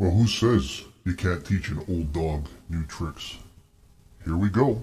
Well, who says you can't teach an old dog new tricks? Here we go.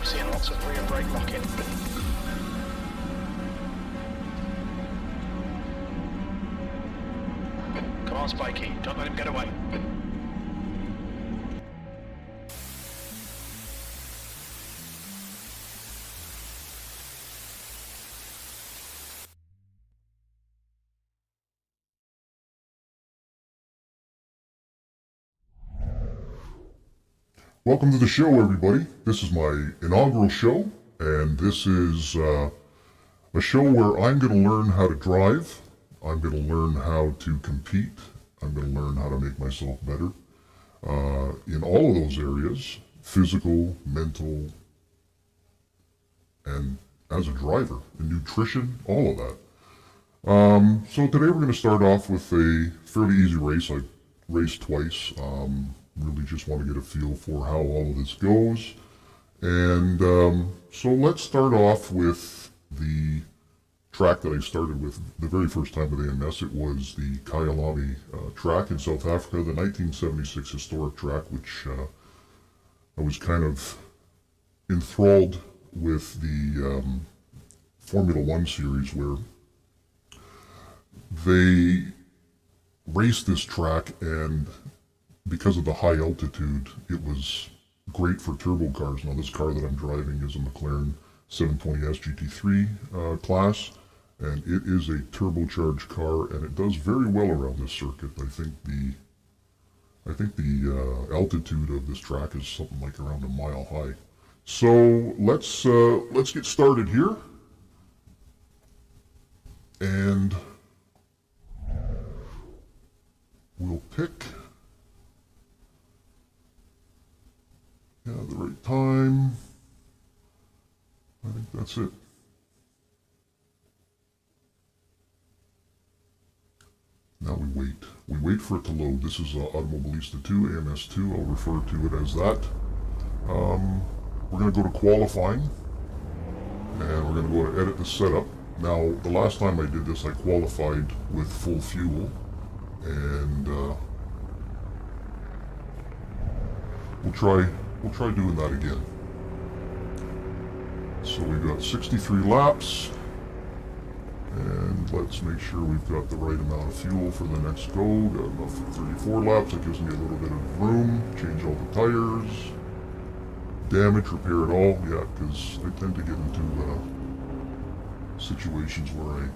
Seeing lots of rear brake locking. Come on, Spikey, don't let him get away. Welcome to the show, everybody. This is my inaugural show, and this is a show where I'm going to learn how to drive. I'm going to learn how to compete. I'm going to learn how to make myself better in all of those areas, physical, mental, and as a driver, and nutrition, all of that. So today we're going to start off with a fairly easy race. I raced twice. Really just want to get a feel for how all of this goes. And so let's start off with the track that I started with the very first time with AMS. It was the Kyalami track in South Africa, the 1976 historic track, which I was kind of enthralled with the Formula One series, where they raced this track, and because of the high altitude, it was great for turbo cars. Now, this car that I'm driving is a McLaren 720S GT3 class, and it is a turbocharged car, and it does very well around this circuit. I think the altitude of this track is something like around a mile high. So let's get started here, and we'll pick the right time. I think that's it. Now we wait. We wait for it to load. This is Automobilista 2, AMS2. I'll refer to it as that. We're going to go to qualifying, and we're going to go to edit the setup. Now, the last time I did this, I qualified with full fuel, and we'll try doing that again. So we've got 63 laps. And let's make sure we've got the right amount of fuel for the next go. Got enough for 34 laps. That gives me a little bit of room. Change all the tires. Damage, repair it all. Yeah, because I tend to get into situations where I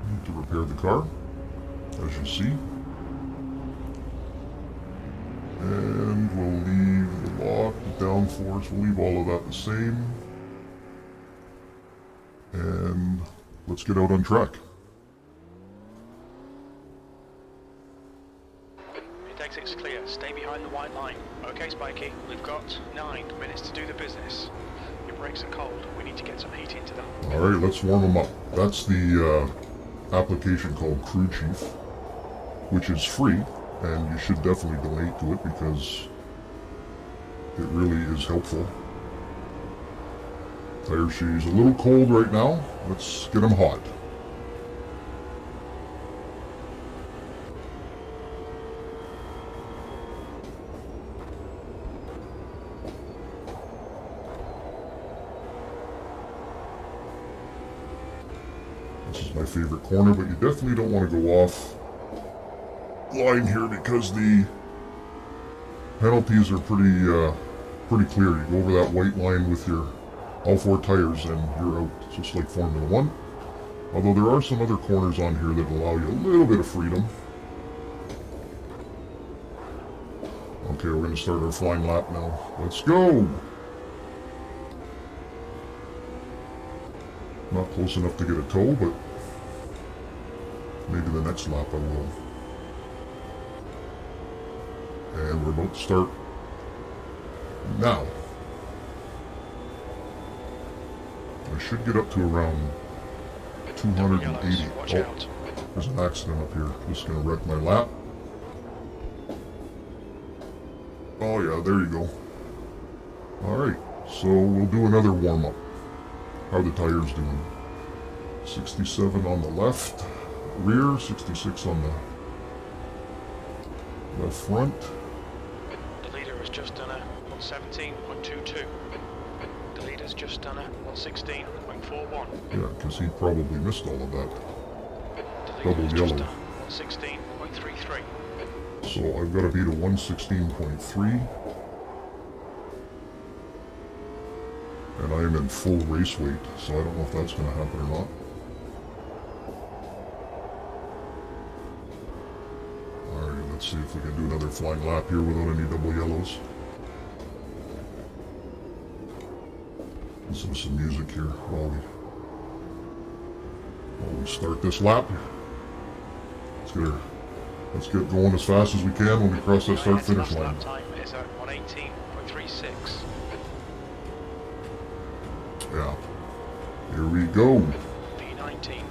need to repair the car, as you see. And we'll leave the lock, the downforce, we'll leave all of that the same. And let's get out on track. Pit exit's clear. Stay behind the white line. Okay, Spikey. We've got 9 minutes to do the business. Your brakes are cold. We need to get some heat into them. Alright, let's warm them up. That's the application called Crew Chief, which is free, and you should definitely donate to it because it really is helpful. Tire shades a little cold right now. Let's get them hot. This is my favorite corner, but you definitely don't want to go off line here because the penalties are pretty clear. You go over that white line with your all 4 tires and you're out, just like Formula 1. Although there are some other corners on here that allow you a little bit of freedom. Okay, we're going to start our flying lap now. Let's go! Not close enough to get a tow, but maybe the next lap I will. And we're about to start now. I should get up to around 280. Watch out. There's an accident up here. Just gonna wreck my lap. Oh yeah, there you go. Alright, so we'll do another warm-up. How are the tires doing? 67 on the left rear, 66 on the left front. The leader has just done a 117.22. The leader's just done a 116.41. Yeah, because he probably missed all of that. The Double leader has just yellow. done 116.33. So I've got to beat a 116.3. And I am in full race weight, so I don't know if that's going to happen or not. Alright, let's see if we can do another flying lap here without any double yellows. Listen to some music here while we start this lap. Let's get going as fast as we can when we cross that start finish line. Lap time is at 118.36. Yeah. Here we go. V19.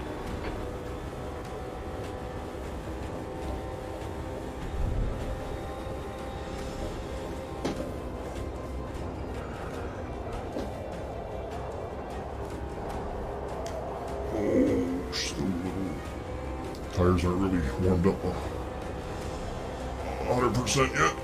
Oh, still a little. Tires aren't really warmed up 100% yet.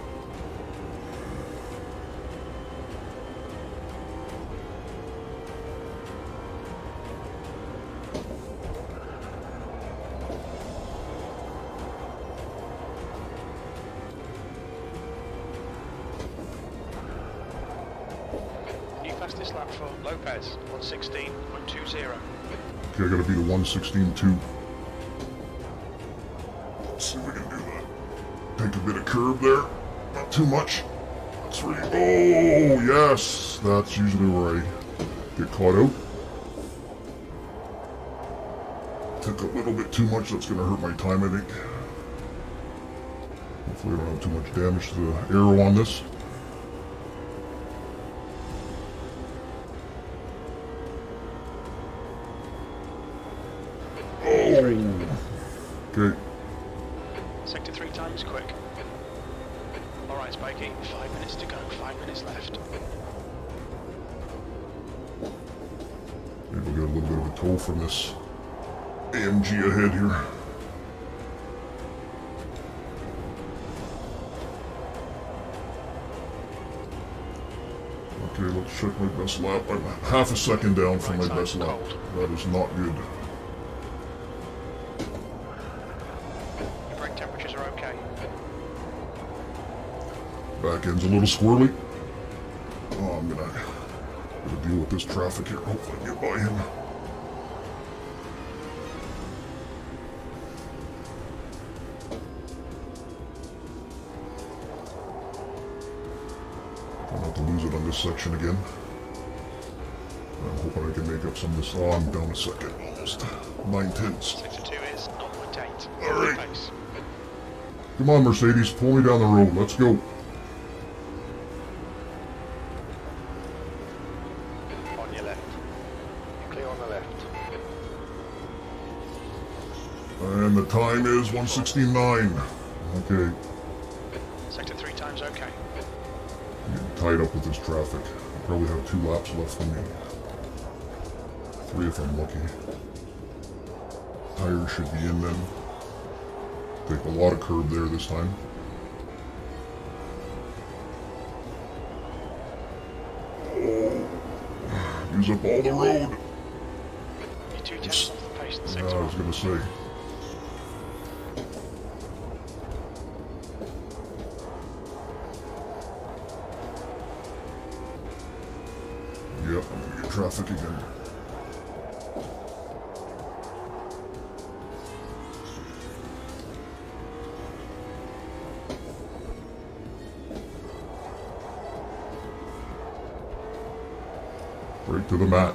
New fastest lap for Lopez, 116.20. Okay, I gotta beat a 116.2. Let's see if we can do that. Take a bit of curb there. Not too much. That's right. Oh, yes. That's usually where I get caught out. Took a little bit too much. That's gonna hurt my time, I think. Hopefully I don't have too much damage to the aero on this. Okay. Sector 3 times quick. Alright, Spikey, 5 minutes to go, 5 minutes left. Maybe we'll get a little bit of a tow from this AMG ahead here. Okay, let's check my best lap. I'm half a second down from my Right best side's lap. cold. That is not good. Your brake temperatures are okay. Back end's a little squirrely. Oh, I'm gonna deal with this traffic here. Hopefully I can get by him. I'll have to lose it on this section again. I'm hoping I can make up some of this. Oh, I'm down a second. Almost 9/10. Sector 2 is 0.8. All right. Pace. Come on, Mercedes. Pull me down the road. Let's go. On your left. You're clear on the left. And the time is 1:69. Okay. Sector 3 time's okay. I'm getting tied up with this traffic. I probably have 2 laps left in me. 3 if I'm lucky. Tires should be in then. Take a lot of curb there this time. Oh, use up all the road. You're 2 tenths off the pace in Yeah, sector I was 1. gonna say. Yep, I'm gonna get traffic again. Right to the mat.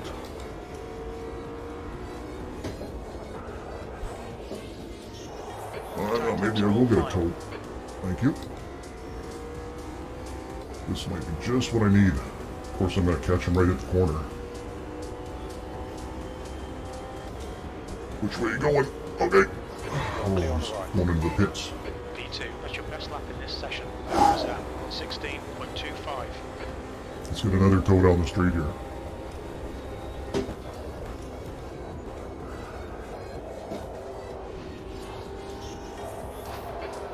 I don't know, maybe I will get a tow. Thank you. This might be just what I need. Of course, I'm going to catch him right at the corner. Which way are you going? Okay. Oh, he's going into the pits. P2, that's your best lap in this session. That was at 16.25. Let's get another tow down the street here.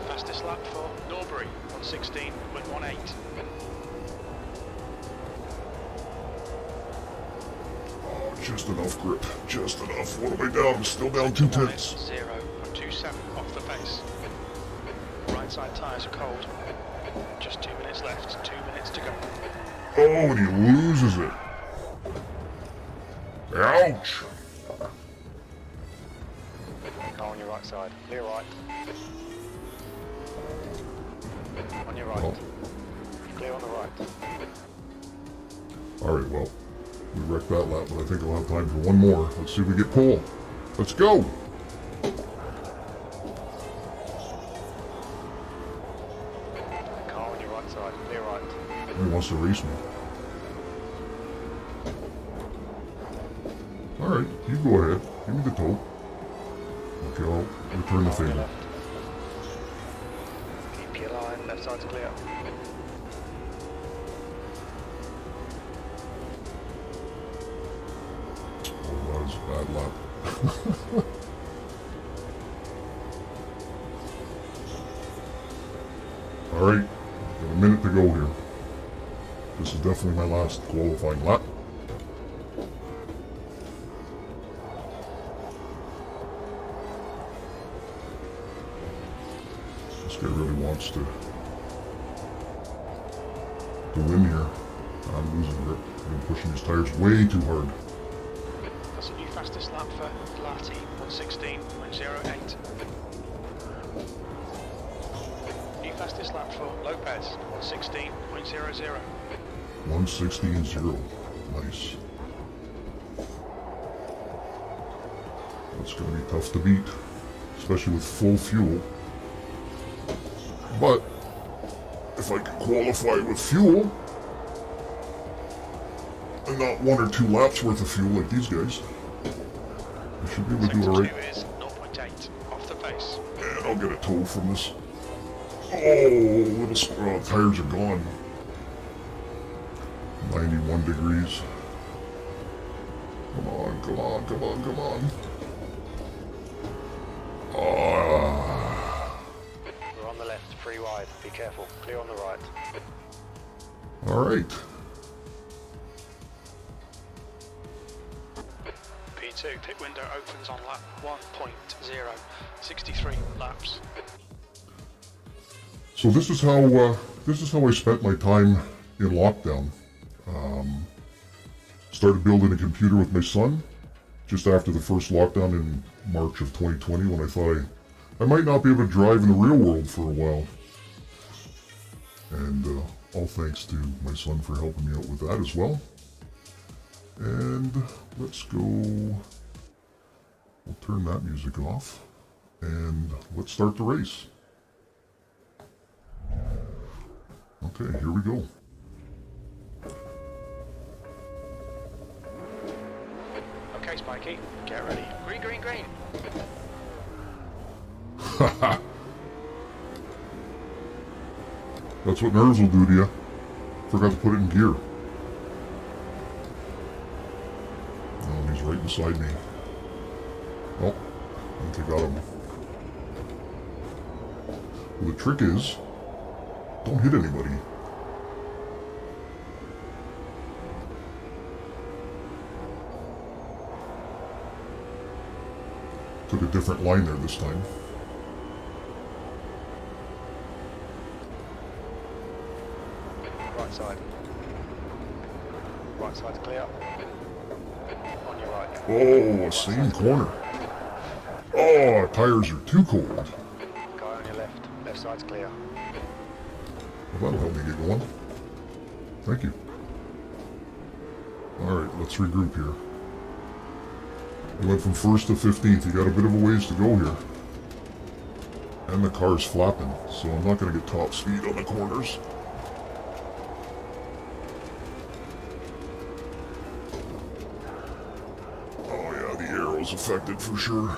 Fastest lap for Norbury, 116.18. Oh, just enough grip. Just enough. What am I down? I'm still down 2/10. 0.27 off the pace. Right side tyres are cold. Just 2 minutes left, 2 minutes to go. Oh, and he loses it. Ouch. Car on your right side, clear right. On your right. Oh. Clear on the right. Alright, well, we wrecked that lap, but I think I'll have time for one more. Let's see if we get pole. Let's go! Car on your right side, clear right. He wants to race me. Alright, you go ahead. Give me the tow. Okay, I'll return the Car on your favor. left. Keep your line, left side's clear. Oh, that was a bad lap. Alright, got a minute to go here. This is definitely my last qualifying lap. This guy really wants to win here. I'm losing grip. I'm pushing his tires way too hard. That's a new fastest lap for Lati, 116.08. New fastest lap for Lopez, 116.00. 116.0. Nice. That's going to be tough to beat, especially with full fuel. But if I can qualify with fuel, and not 1 or 2 laps worth of fuel like these guys, I should be able to do Sector alright. 2 is 0.8 off the pace. And I'll get a tow from this. Oh, tires are gone. 91 degrees. Come on, come on, come on, come on. Ah. We're on the left, free wide, be careful, clear on the right. Alright. 2, pit window opens on lap 1.0, 63 laps. So this is how I spent my time in lockdown. Started building a computer with my son just after the first lockdown in March of 2020, when I thought I might not be able to drive in the real world for a while. And all thanks to my son for helping me out with that as well. And let's go, we'll turn that music off and let's start the race. Okay, here we go. Okay, Spikey, get ready. Green, green, green. That's what nerves will do to you. Forgot to put it in gear. Oh, he's right beside me. Oh, I think I got him. Well, the trick is, don't hit anybody. Took a different line there this time. Right side. Right side's clear. On your right. Oh, same corner. Oh, tires are too cold. Guy on your left. Left side's clear. Well, that'll help me get going. Thank you. Alright, let's regroup here. We went from 1st to 15th. You got a bit of a ways to go here. And the car's flapping, so I'm not going to get top speed on the corners. Oh yeah, the arrow's affected for sure.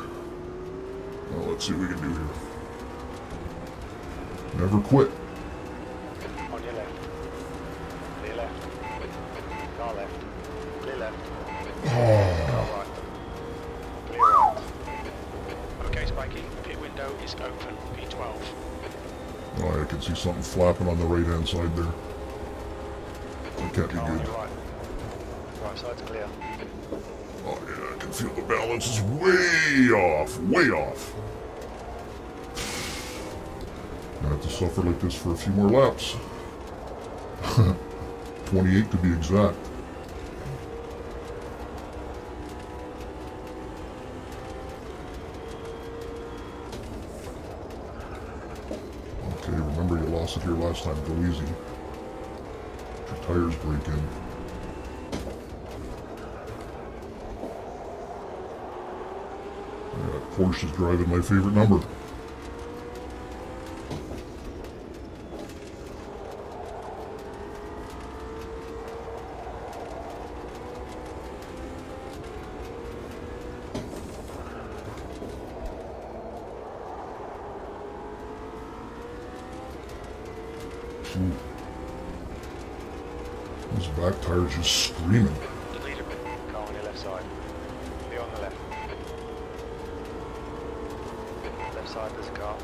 Well, let's see what we can do here. Never quit. On your left. Clear left. Car left. Clear left. Car right. Clear right. Okay, Spikey, pit window is open. P12. Oh, I can see something flapping on the right-hand side there. That can't be Car on good. your right. Right side's clear. Oh yeah, I can feel the balance is way off, way off. I have to suffer like this for a few more laps. 28 to be exact. Okay, remember you lost it here last time. Go easy. Your tires break in. Yeah, Porsche is driving my favorite number. Ooh. Those back tires just screaming. The leader. Car on your left side. Clear on the left. Left side there's a car.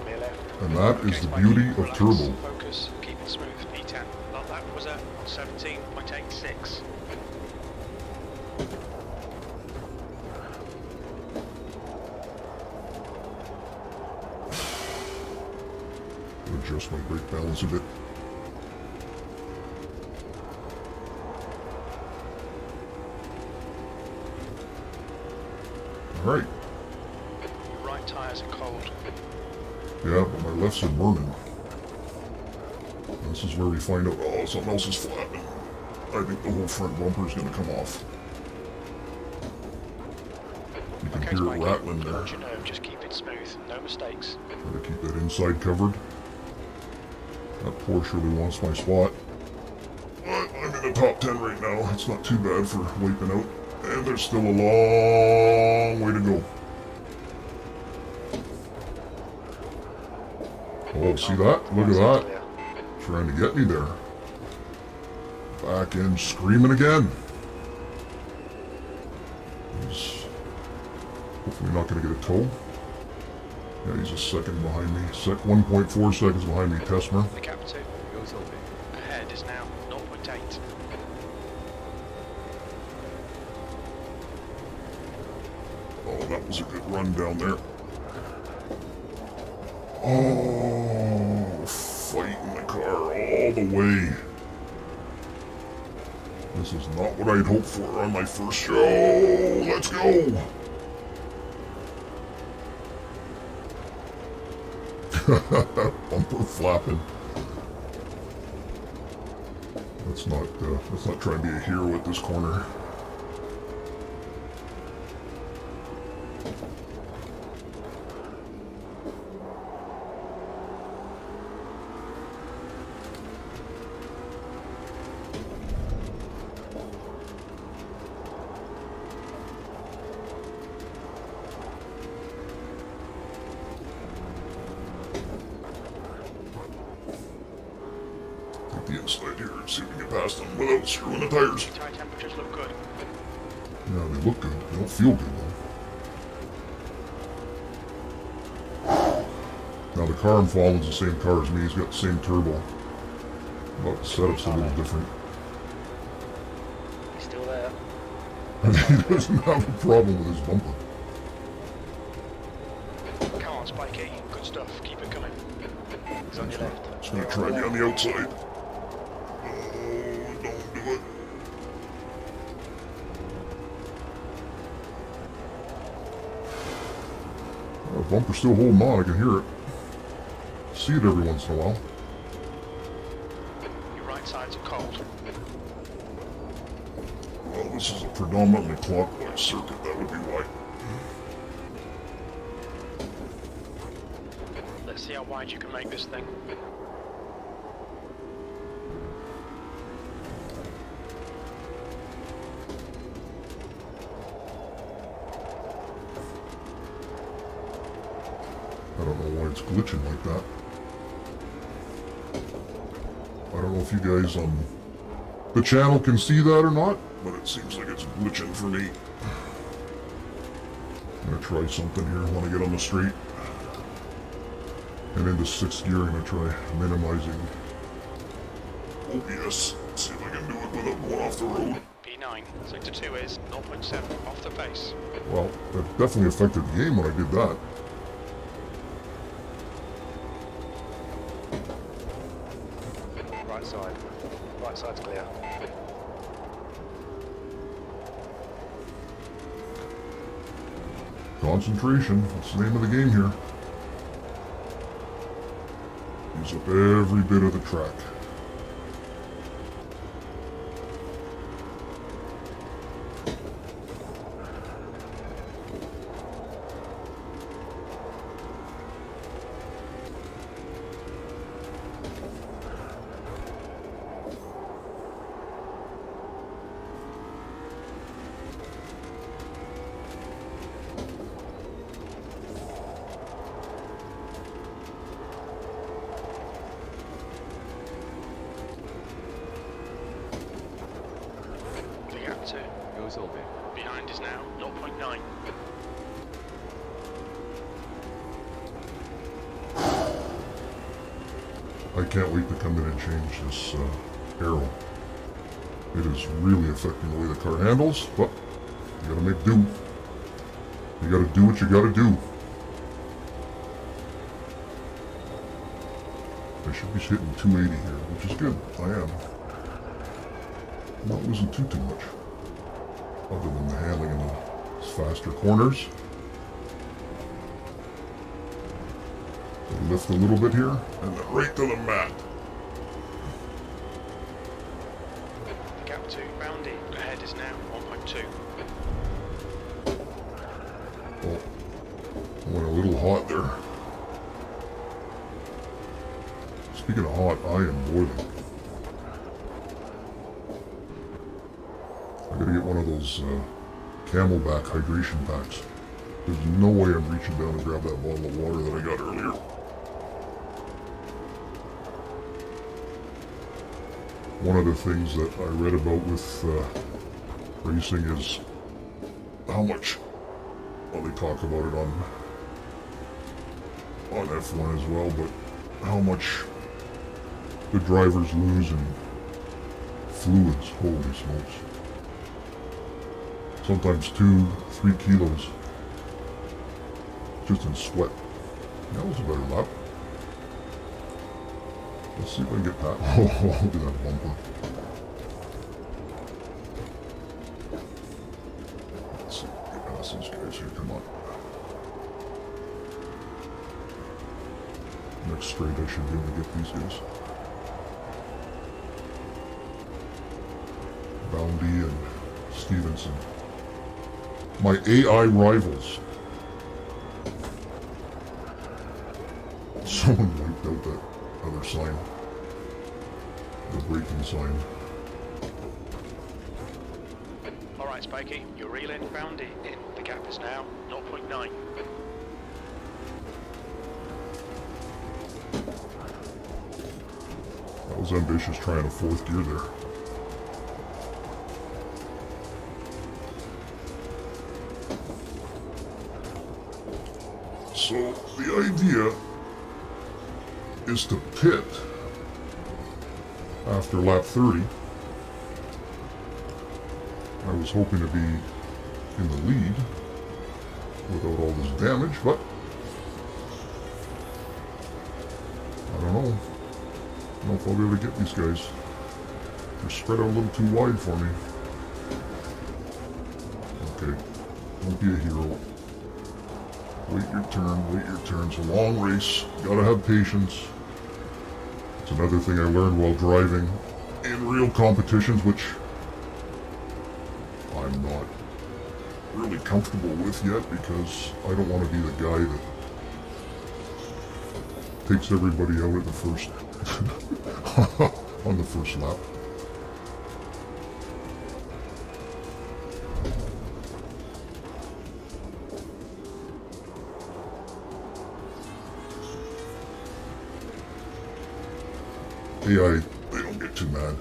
Clear left. And that is the Spikey, beauty of relax, turbo. Focus. Keep it smooth. P10. That was at 17.86. Adjust my brake balance a bit. Alright. Your right tyres are cold. Yeah, but my lefts are burning. This is where we find out, oh, something else is flapping. I think the whole front bumper is going to come off. You can Okay, hear it Spikey, rattling there. hold your nerve, just keep it smooth, no mistakes. Try to keep that inside covered. That Porsche really wants my spot. But I'm in the top 10 right now. It's not too bad for wiping out. And there's still a long way to go. Oh, see that? Look at that. Trying to get me there. Back end screaming again. He's hopefully not going to get a tow. Yeah, he's a second behind me. 1.4 seconds behind me, Tessmer. The gap 2 goes open. Ahead is now 0.8. Oh, that was a good run down there. Oh, fighting the car all the way. This is not what I'd hoped for on my first show. Let's go. Bumper flapping. Let's not try and be a hero at this corner. Take the inside here and see if we can get past them without screwing the tires. Tire temperatures look good. Yeah, they look good. They don't feel good though. Now the car I'm following is the same car as me. He's got the same turbo. But the setup's a little different. He's still there. And he doesn't have a problem with his bumper. Come on, Spikey. Good stuff. Keep it coming. He's on your left. Just gonna try and be on the outside. Oh, don't do it. The bumper's still holding on. I can hear it. See it every once in a while. Your right side's cold. Well, this is a predominantly clockwise circuit. That would be why. Let's see how wide you can make this thing. I don't know why it's glitching like that. I don't know if you guys on the channel can see that or not, but it seems like it's glitching for me. I'm gonna try something here when I get on the street. And into 6th gear, I'm gonna try minimizing OBS. See if I can do it without going off the road. P9. Sector 2 is 0.7 off the base. Well, that definitely affected the game when I did that. Right side. Right side's clear. Concentration, that's the name of the game here. Use up every bit of the track. The gap 2. Behind is now 0.9. I can't wait to come in and change this arrow. It is really affecting the way the car handles, but you gotta make do. You gotta do what you gotta do. I should be hitting 280 here, which is good. I am. Not losing too much. Other than the handling in the faster corners. Lift a little bit here, and then right to the mat. The gap 2 boundy. Ahead is now 1.2. Oh, I went a little hot there. Speaking of hot, I am boiling. I gotta get one of those Camelback hydration packs. There's no way I'm reaching down and grab that bottle of water that I got earlier. One of the things that I read about with racing is how much, well, they talk about it on F1 as well, but how much the drivers lose in fluids. Holy smokes. Sometimes 2-3 kilos Just in sweat. That was a better lap. Let's see if I can get past. Oh, look at that bumper. Let's see if I can get past these guys here. Come on. Next straight, I should be able to get these guys. Boundy and Stevenson. My AI rivals. Someone wiped out that other sign. The braking sign. Alright, Spikey, you're reeling. Boundy in. The gap is now 0.9. That was ambitious trying a fourth gear there. So the idea is to pit after lap 30. I was hoping to be in the lead without all this damage, but I don't know. I don't know if I'll be able to get these guys. They're spread out a little too wide for me. Okay, don't be a hero. Wait your turn, wait your turn. It's a long race. Gotta have patience. It's another thing I learned while driving in real competitions, which I'm not really comfortable with yet because I don't want to be the guy that takes everybody out at the first on the first lap. AI, they don't get too mad.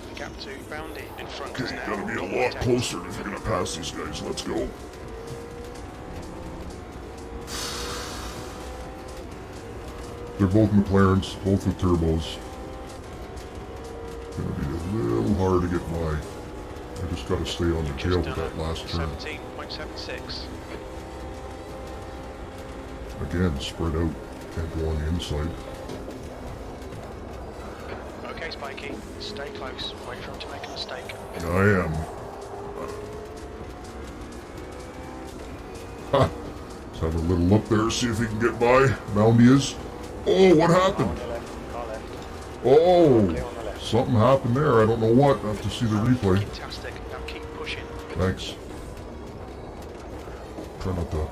The gap to Boundy in front Okay, is now gotta be a 0.8. lot closer if you're gonna pass these guys. Let's go. They're both McLarens, both with turbos. Gonna be a little hard to get by. I just gotta stay on the tail with that last turn. 17.76. Again, spread out. Can't go on the inside. Okay, Spikey, stay close. Wait for him to make a mistake. I am. Ha! Let's have a little look there, see if he can get by. Boundy is. Oh, what happened? On your left, car left. Oh, Clear on the left. something happened there. I don't know what. I have to see the replay. Fantastic. Now keep pushing. Thanks. Try not to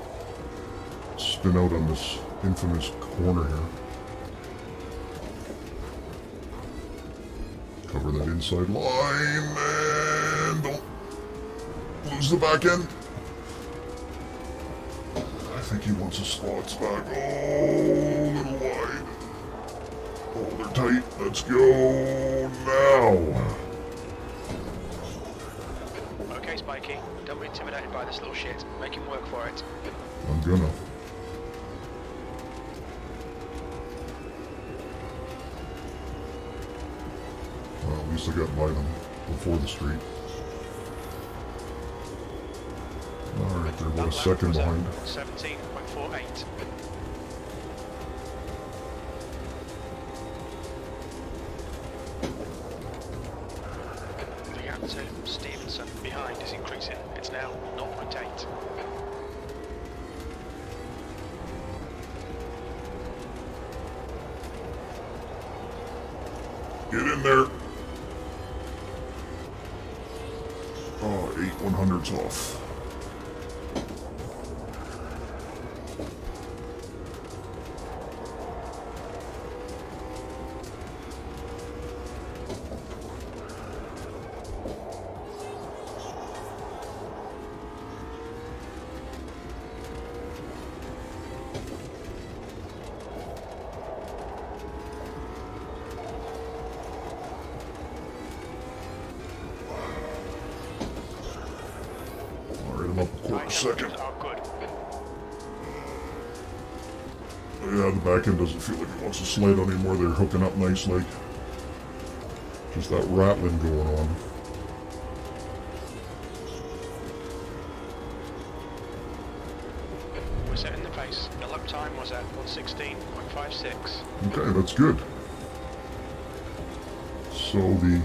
spin out on this infamous corner here. Cover that inside line and don't lose the back end. I think he wants his slots back. Oh, a little wide. Oh, they're tight. Let's go now. Okay, Spikey, don't be intimidated by this little shit. Make him work for it. I'm gonna. Well, at least I got by them before the street. Alright, they're about a second behind. 17.48. The gap to Stevenson behind is increasing. It's now 0.8. Get in there. Oh, 8/100's off. Alright, I'm up a quarter second. Oh, good. Yeah, the back end doesn't feel like it wants to slide anymore. They're hooking up nice, like. Just that rattling going on. We're setting the pace. The lap time was at 1:16.56. Okay, that's good. So the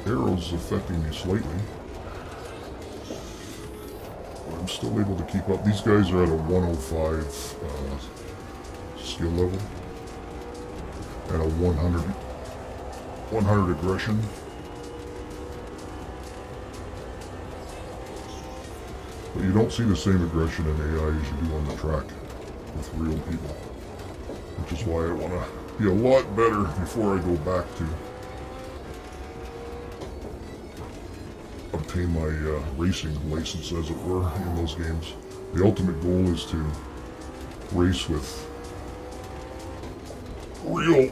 arrow's affecting me slightly. But I'm still able to keep up. These guys are at a 105 skill level. And a 100 aggression. But you don't see the same aggression in AI as you do on the track with real people. Which is why I want to be a lot better before I go back to obtain my racing license, as it were, in those games. The ultimate goal is to race with real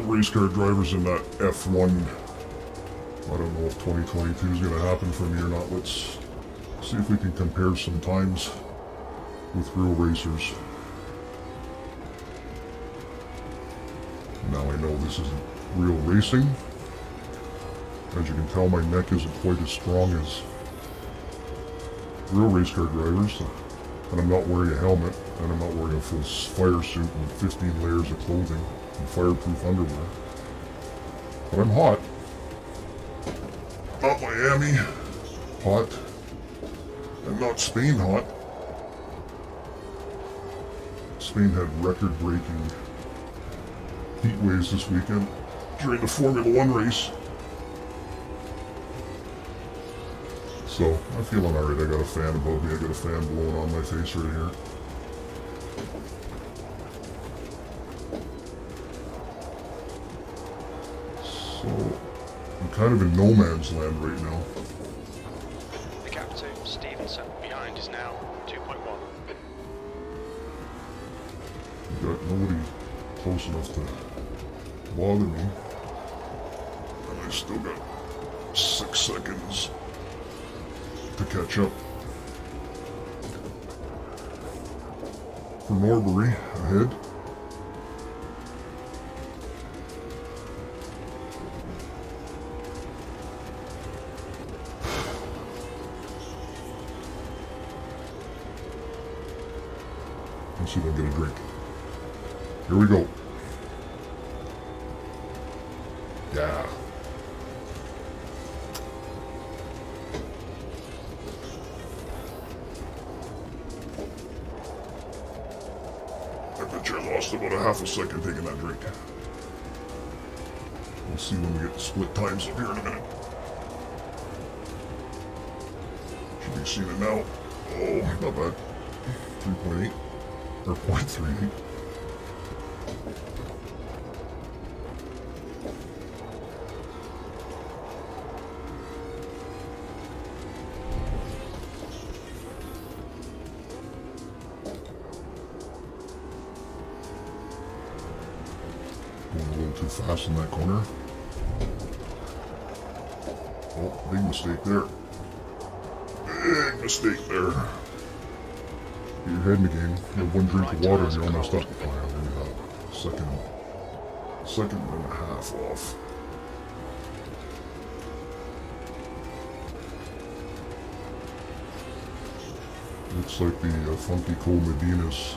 race car drivers in that F1. I don't know if 2022 is going to happen for me or not. Let's see if we can compare some times with real racers. Now I know this isn't real racing. As you can tell, my neck isn't quite as strong as real race car drivers. And I'm not wearing a helmet, and I'm not wearing a full fire suit and 15 layers of clothing and fireproof underwear. But I'm hot. Not Miami hot. And not Spain hot. Spain had record-breaking heat waves this weekend during the Formula One race. So, I'm feeling alright. I got a fan above me. I got a fan blowing on my face right here. So, I'm kind of in no man's land right now. The gap to Stevenson behind is now 2.1. Got nobody close enough to bother me. And I still got 6 seconds to catch up. For Norbury, ahead. Let's see if I can get a drink. Here we go. Yeah. I bet you I lost about a half a second taking that drink. We'll see when we get the split times up here in a minute. Should be seeing it now. Oh, not bad. 3.8 or 0.38. Going a little too fast in that corner. Oh, big mistake there. Big mistake there. Get your head in the game. You have one drink of water and you're almost up. Oh, yeah, there you go. Second and a half off. Looks like the Funky Cole Medina's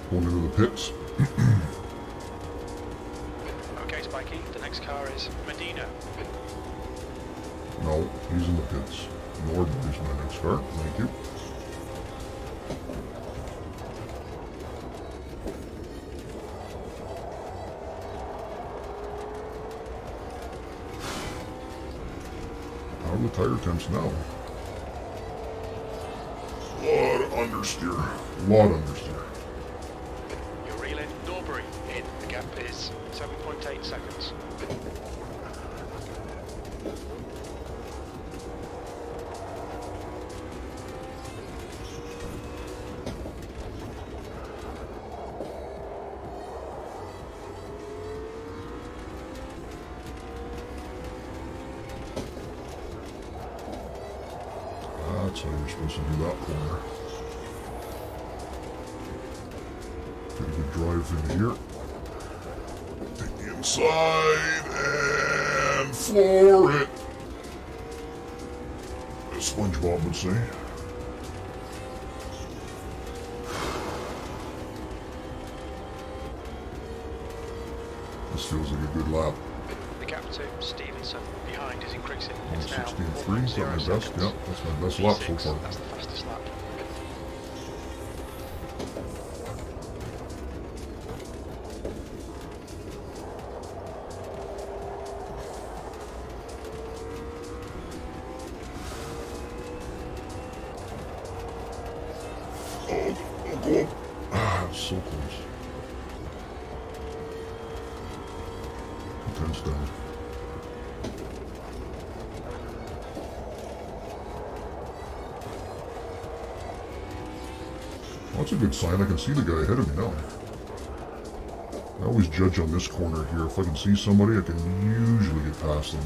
going into the pits. Okay, Spikey, the next car is Medina. No, he's in the pits. Norbury's my next car. Thank you. How are the tire temps now? Lot of understeer. Lot of understeer. You're reeling Norbury in. The gap is 7.8 seconds. That's how you're supposed to do that corner. Pretty good drive into here. Take the inside and floor it. As SpongeBob would say. This feels like a good lap. The gap to Stevenson behind is increasing. It's now 1:16.3, is that my 1.0 best? seconds. Yeah, that's my best lap so P6, far. that's the fastest lap. Oh, go up. Ah, it was so close. 2 tenths down. Well, that's a good sign. I can see the guy ahead of me now. I always judge on this corner here. If I can see somebody, I can usually get past them.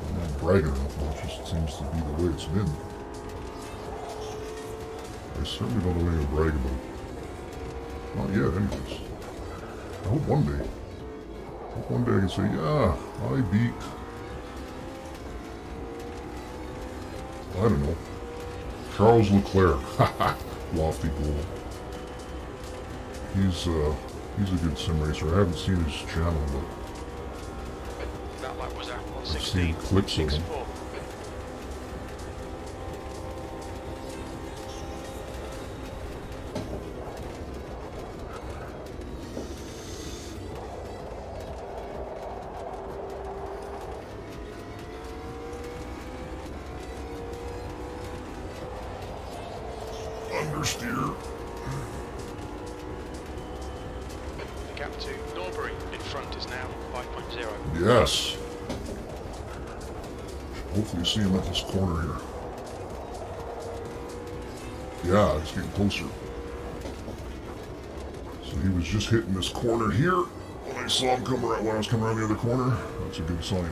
I'm not bragging enough, though. It just seems to be the way it's been. I certainly don't know anything to brag about. Not yet, anyways. I hope one day. I hope one day I can say, yeah, I beat... I don't know. Charles Leclerc. Haha. Lofty goal. He's a good sim racer. I haven't seen his channel, but That lap was at I've seen clips of him. 1:16.64. Understeer. The gap to Norbury in front is now 5.0. Yes. Hopefully see him at this corner here. Yeah, he's getting closer. So he was just hitting this corner here when I saw him come around, when I was coming around the other corner. That's a good sign.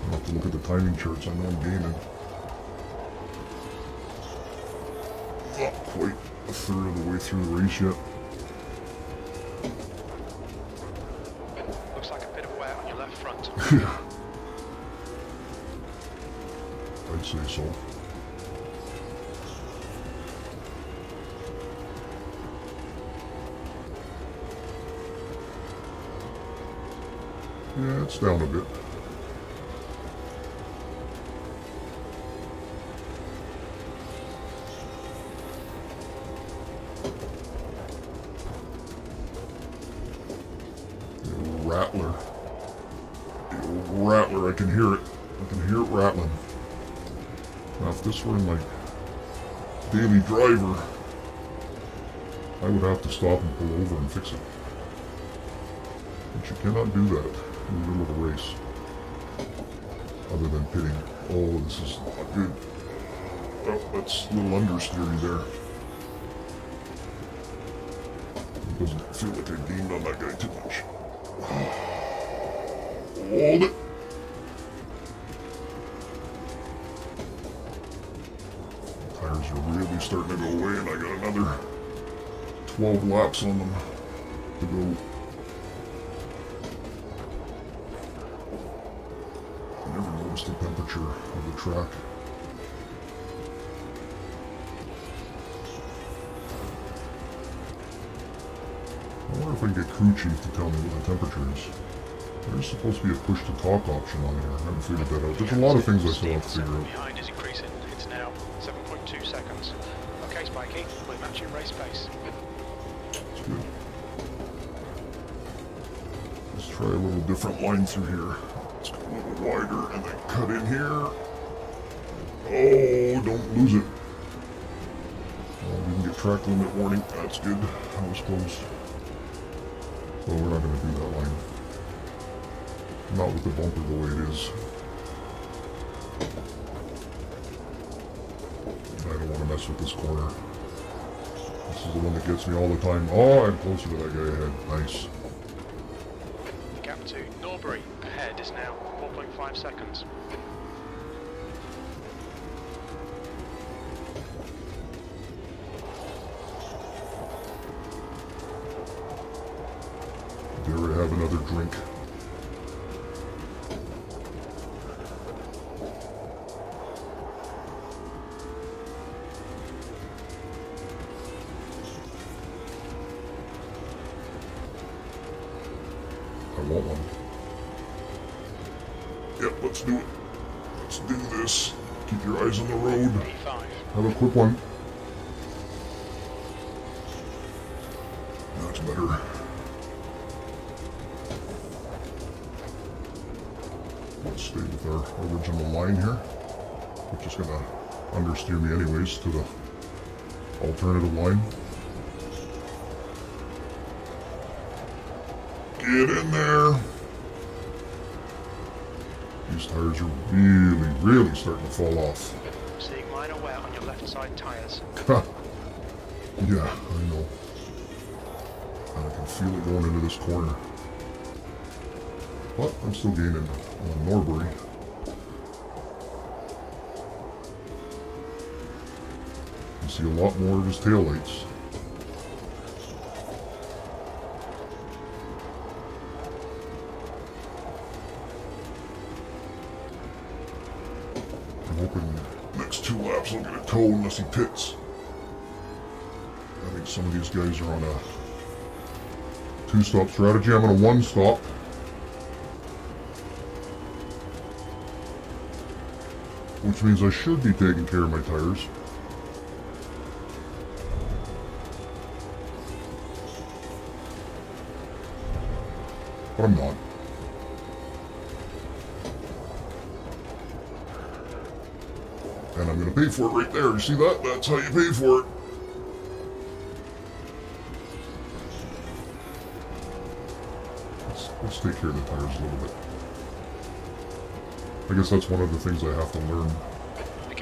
I'll have to look at the timing charts. I know I'm gaining. Not quite a third of the way through the race yet. Looks like a bit of wear on your left front. Yeah. I'd say so. Yeah, it's down a bit. The old rattler. The old rattler, I can hear it. I can hear it rattling. Now, if this were in my daily driver, I would have to stop and pull over and fix it. But you cannot do that in the middle of a race. Other than pitting. Oh, this is not good. Oh, that's a little understeery there. It doesn't feel like I gained on that guy too much. Hold it. Tires are really starting to go away, and I got another 12 laps on them to go. I never noticed the temperature of the track. I wonder if I can get crew chief to tell me what the temperature is. There's supposed to be a push to talk option on here. I haven't figured that out. There's a lot of things I still have to Stevenson figure out. behind is increasing. It's now 7.2 seconds. Okay, Spikey, we're matching race pace. That's good. Let's try a little different line through here. Let's go a little wider and then cut in here. Oh, don't lose it. Oh, we can get track limit warning. That's good. I was close. Oh, we're not going to do that line. Not with the bumper the way it is. I don't want to mess with this corner. This is the one that gets me all the time. Oh, I'm closer to that guy ahead. Nice. The gap to Norbury ahead is now 4.5 seconds. Yep, let's do it. Let's do this. Keep your eyes on the road. E5. Have a quick one. That's better. Let's stay with our original line here, which is going to understeer me anyways to the alternative line. Get in there. These tires are really starting to fall off. Seeing minor wear on your left side tyres. Yeah, I know. And I can feel it going into this corner. But I'm still gaining on Norbury. You see a lot more of his taillights. I'm hoping next 2 laps I'll get a tow unless he pits. I think some of these guys are on a 2-stop strategy. I'm on a 1-stop. Which means I should be taking care of my tires. But I'm not. And I'm going to pay for it right there. You see that? That's how you pay for it. Let's take care of the tires a little bit. I guess that's one of the things I have to learn.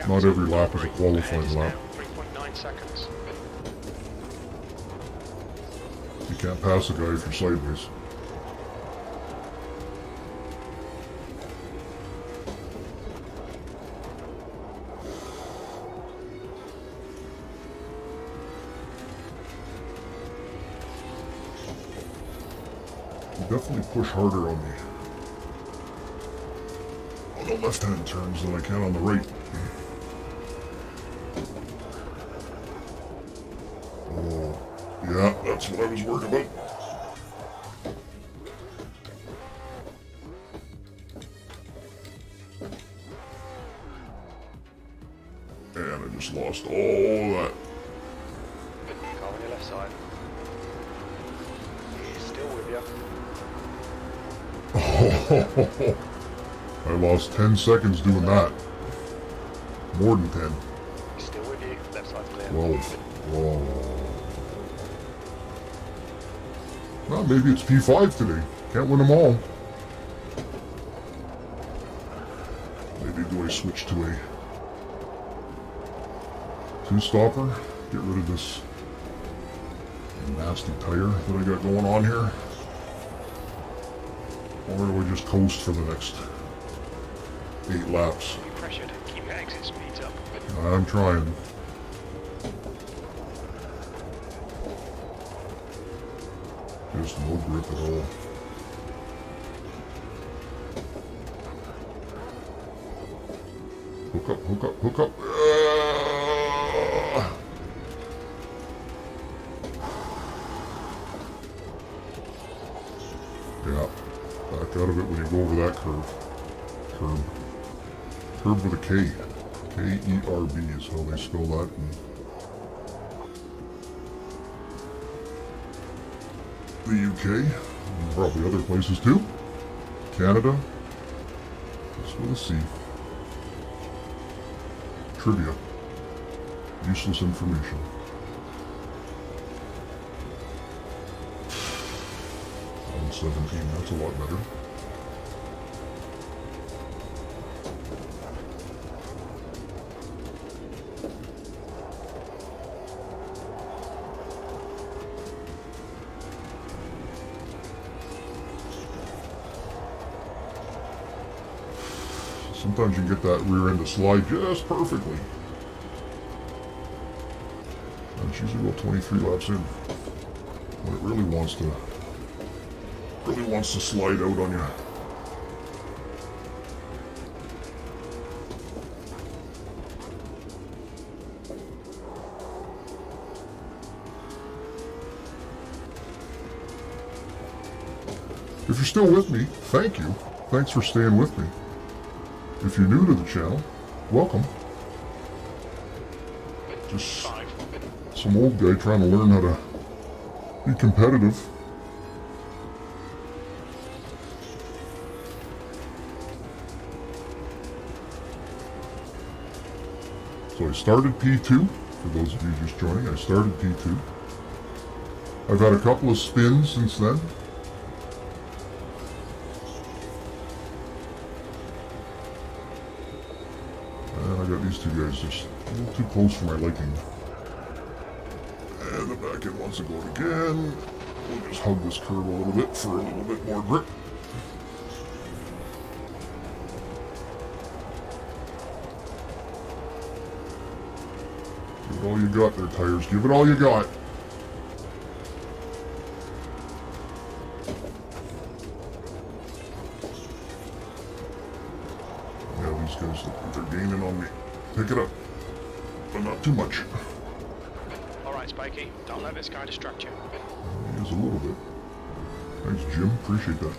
Not every lap is a qualifying lap. 3.9 seconds. You can't pass a guy if you're sideways. You definitely push harder on the left-hand turns than I can on the right. Oh, yeah, that's what I was worried about. And I just lost all that. Car on your left side. He's still with you. I lost 10 seconds doing that. More than 10. He's still with you. Left side's clear. 12. Whoa. Well, maybe it's P5 today. Can't win them all. Maybe do I switch to a 2-stopper? Get rid of this nasty tire that I got going on here? Or do I just coast for the next 8 laps? You're pressured. Keep your exit speeds up. I'm trying. There's no grip at all. Hook up, hook up, hook up. Yeah, back out of it when you go over that curve. Curb with a K. K-E-R-B is how they spell that. The UK, and probably other places too. Canada, it's with a C. Trivia. Useless information. On 17, that's a lot better. Sometimes you can get that rear end to slide just perfectly. And it's usually about 23 laps in when it really wants to slide out on you. If you're still with me, thank you. Thanks for staying with me. If you're new to the channel, welcome. Just 5. some old guy trying to learn how to be competitive. So I started P2. For those of you just joining, I started P2. I've had a couple of spins since then. And I got these two guys just a little too close for my liking. And the back end wants to go again. We'll just hug this curve a little bit for a little bit more grip. Give it all you got there, tires. Give it all you got. Yeah, these guys look like they're gaining on me. Pick it up, but not too much. Alright, Spikey, don't let this guy distract you. He is a little bit. Thanks, Jim. Appreciate that.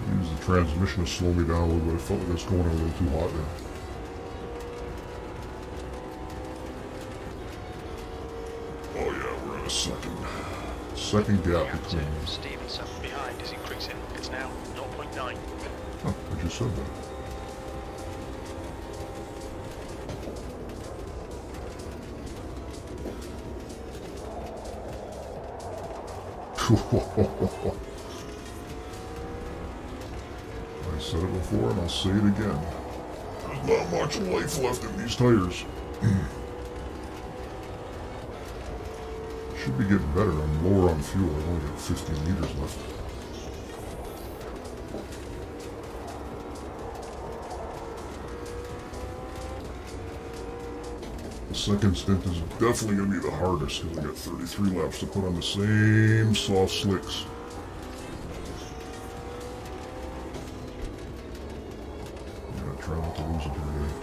Use the transmission to slow me down a little bit. I felt like I was going a little too hot there. Oh yeah, we're in a second gap between. Stevenson behind is increasing. It's now 0.9. Oh, I just said that. I said it before and I'll say it again. There's not much life left in these tires. Should be getting better. I'm lower on fuel. I've only got 15 liters left. The second stint is definitely going to be the hardest because I got 33 laps to put on the same soft slicks. Yeah, try not to lose it here, Dave.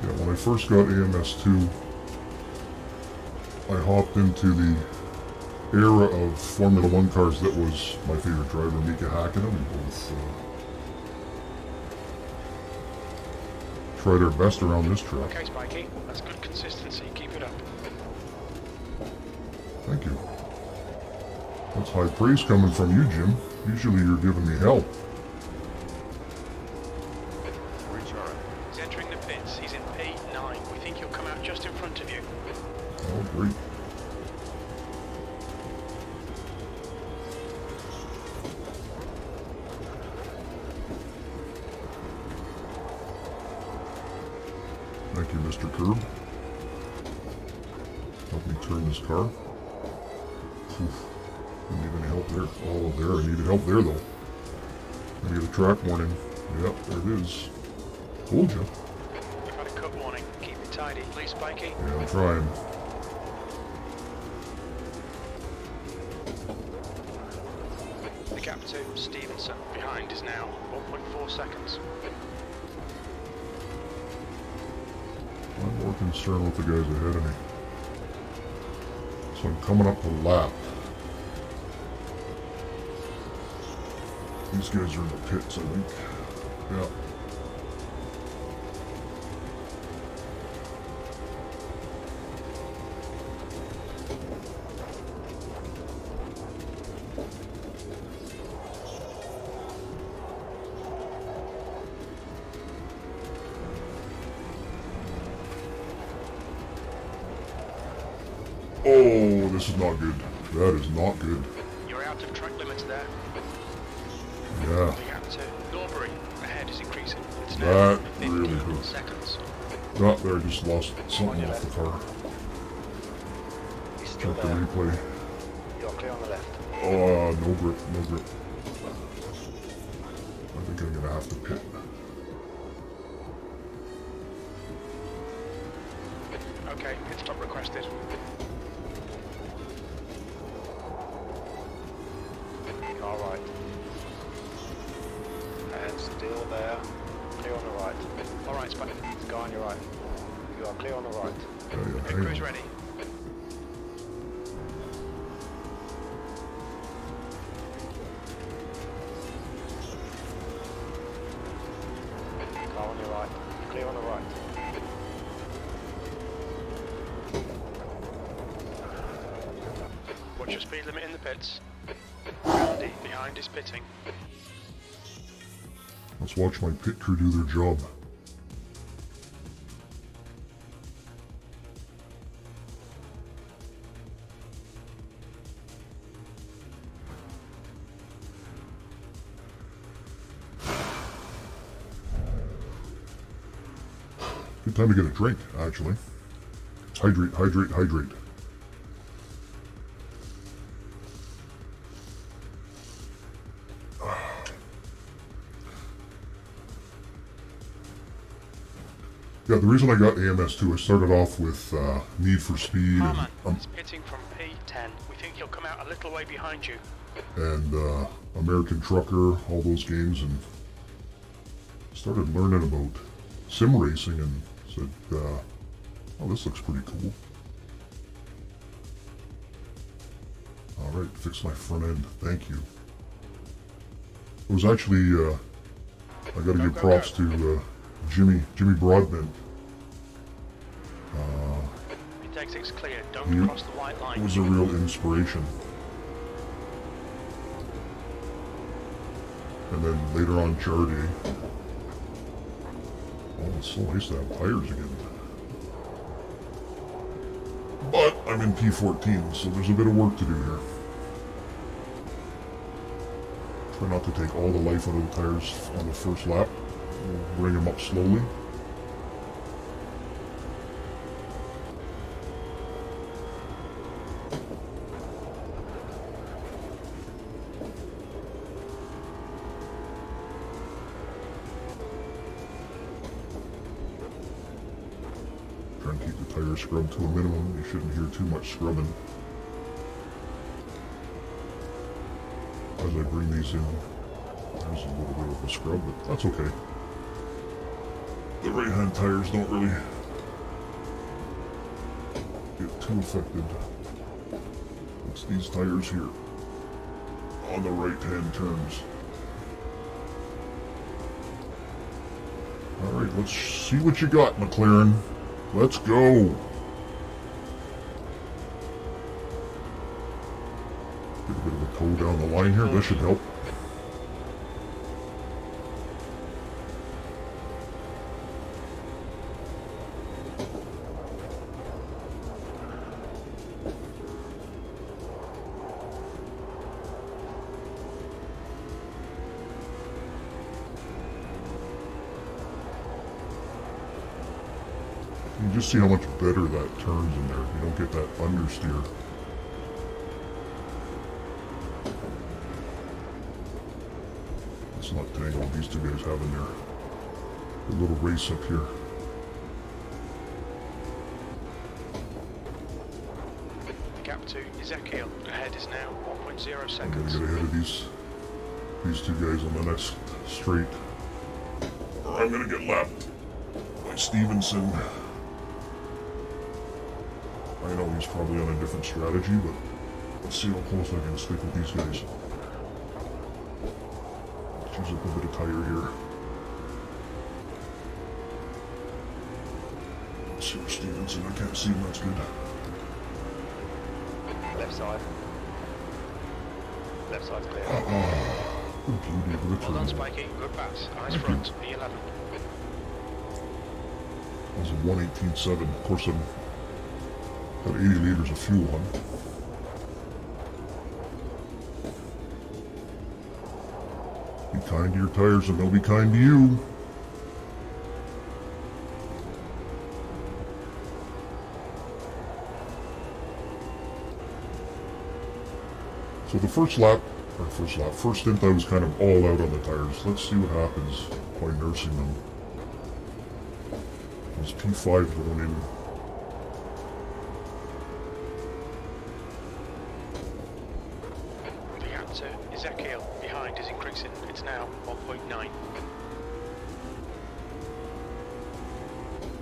Yeah, when I first got AMS2, I hopped into the era of Formula One cars that was my favorite driver, Mika Hakkinen. We both tried our best around this track. Okay, Spikey, that's good consistency. Keep it up. Thank you. That's high praise coming from you, Jim. Usually you're giving me hell. He's entering the pits. He's in P9. We think he'll come out just in front of you. Oh, great. Thank you, Mr. Curb. Help me turn this car. Oof. Didn't need any help there. Oh, there. I needed help there, though. I need a track warning. Yep, there it is. Told you. You've had a cut warning. Keep it tidy, please, Spikey. Yeah, I'm trying. The gap to Stevenson behind is now 1.4 seconds. I'm more concerned with the guys ahead of me. So I'm coming up the lap. These guys are in the pits, I think. Yeah. Oh, this is not good. That is not good. You're out of track limits there. Yeah, The gap to Norbury ahead is increasing. It's now that 15 really good. seconds. Not there, I just lost something off the car. He's still Check the there. replay. You're clear on the left. Oh, No grip, no grip. I think I'm gonna have to pit. Okay, pit stop requested. Car right. And still there. Clear on the right. Alright, Spike. Go on your right. You are clear on the right. Yeah, Pit hang crew's on. ready. Car on your right. Clear on the right. What's your speed limit in the pits? Andy, behind is pitting. Let's watch my pit crew do their job. Good time to get a drink, actually. Hydrate, hydrate, hydrate. Yeah, the reason I got AMS2, I started off with Need for Speed Harman, it's pitting from P10. We think he'll come out a little way behind you. and American Trucker, all those games, and started learning about sim racing and said, oh, this looks pretty cool. Alright, fix my front end. Thank you. It was actually, I gotta give props to Jimmy Broadbent. P6 clear, don't He cross the white line. was a real inspiration. And then later on, Chardy. Oh, it's so nice to have tires again. But I'm in P14, so there's a bit of work to do here. Try not to take all the life out of the tires on the first lap. We'll bring them up slowly. Try and keep the tire scrub to a minimum. You shouldn't hear too much scrubbing. As I bring these in, there's a little bit of a scrub, but that's okay. The right-hand tires don't really get too affected. It's these tires here on the right-hand turns. Alright, let's see what you got, McLaren. Let's go. Get a bit of a toe down the line here. That should help. You can just see how much better that turns in there. You don't get that understeer. Let's not tangle what these two guys have in their little race up here. The gap to Ezekiel ahead is now 1.0 I'm gonna seconds. get ahead of these two guys on the next straight. Or I'm gonna get lapped by Stevenson. I know he's probably on a different strategy, but let's see how close I can stick with these guys. Let's use up a bit of tire here. Let's see where Stevenson, I can't see him, that's good. Left side. Left side's clear. Good beauty of the Well done, turn. Spikey. Good pass. Nice Thank front. P11. That was a 118.7. Of course, I'm got 80 liters of fuel on. Be kind to your tires and they'll be kind to you. So the first lap, Or first lap. First stint I was kind of all out on the tires. Let's see what happens by nursing them. There's P5 going in. The gap to Ezekiel behind is increasing. It's now 1.9.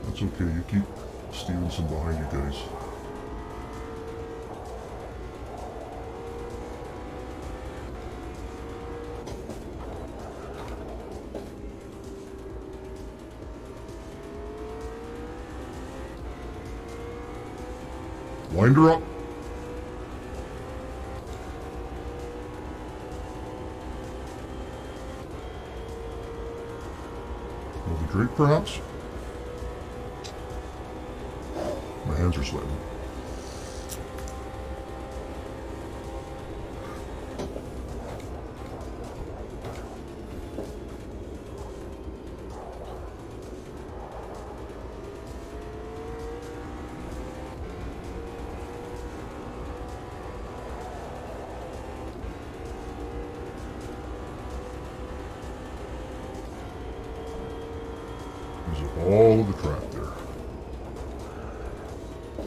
That's okay, you keep Stevenson behind you guys. Wind her up. Will the Drake perhaps? My hands are sweating. Use up all of the track there.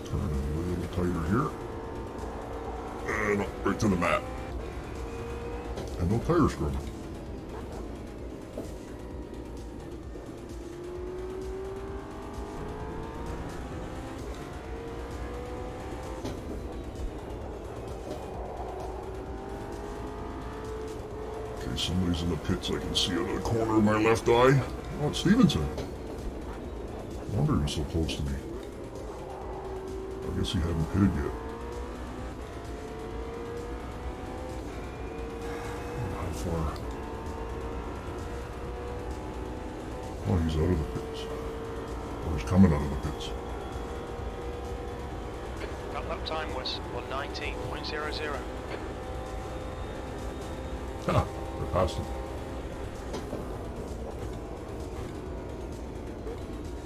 Turn it a little tighter here. And up right to the mat. And no tire scrubbing. Okay, somebody's in the pits I can see out of the corner of my left eye. Oh, it's Stevenson. No wonder he was so close to me. I guess he hadn't pitted yet. How far? Oh, he's out of the pits. Or he's coming out of the pits. That lap time was 119.00. Ha! I passed him.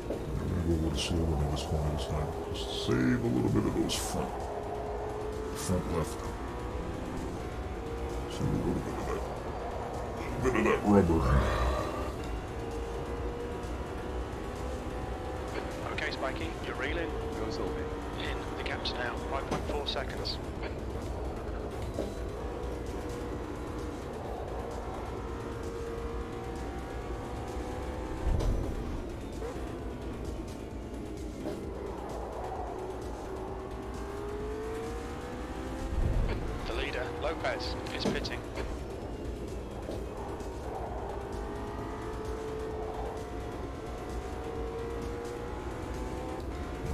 I'm gonna go a little slower on this corner this time. Just save a little bit of those front left. Save a little bit of that rubber. Okay, Spikey, you're reeling. Goes over. In the gaps now, 5.4 seconds. The leader, Lopez, is pitting.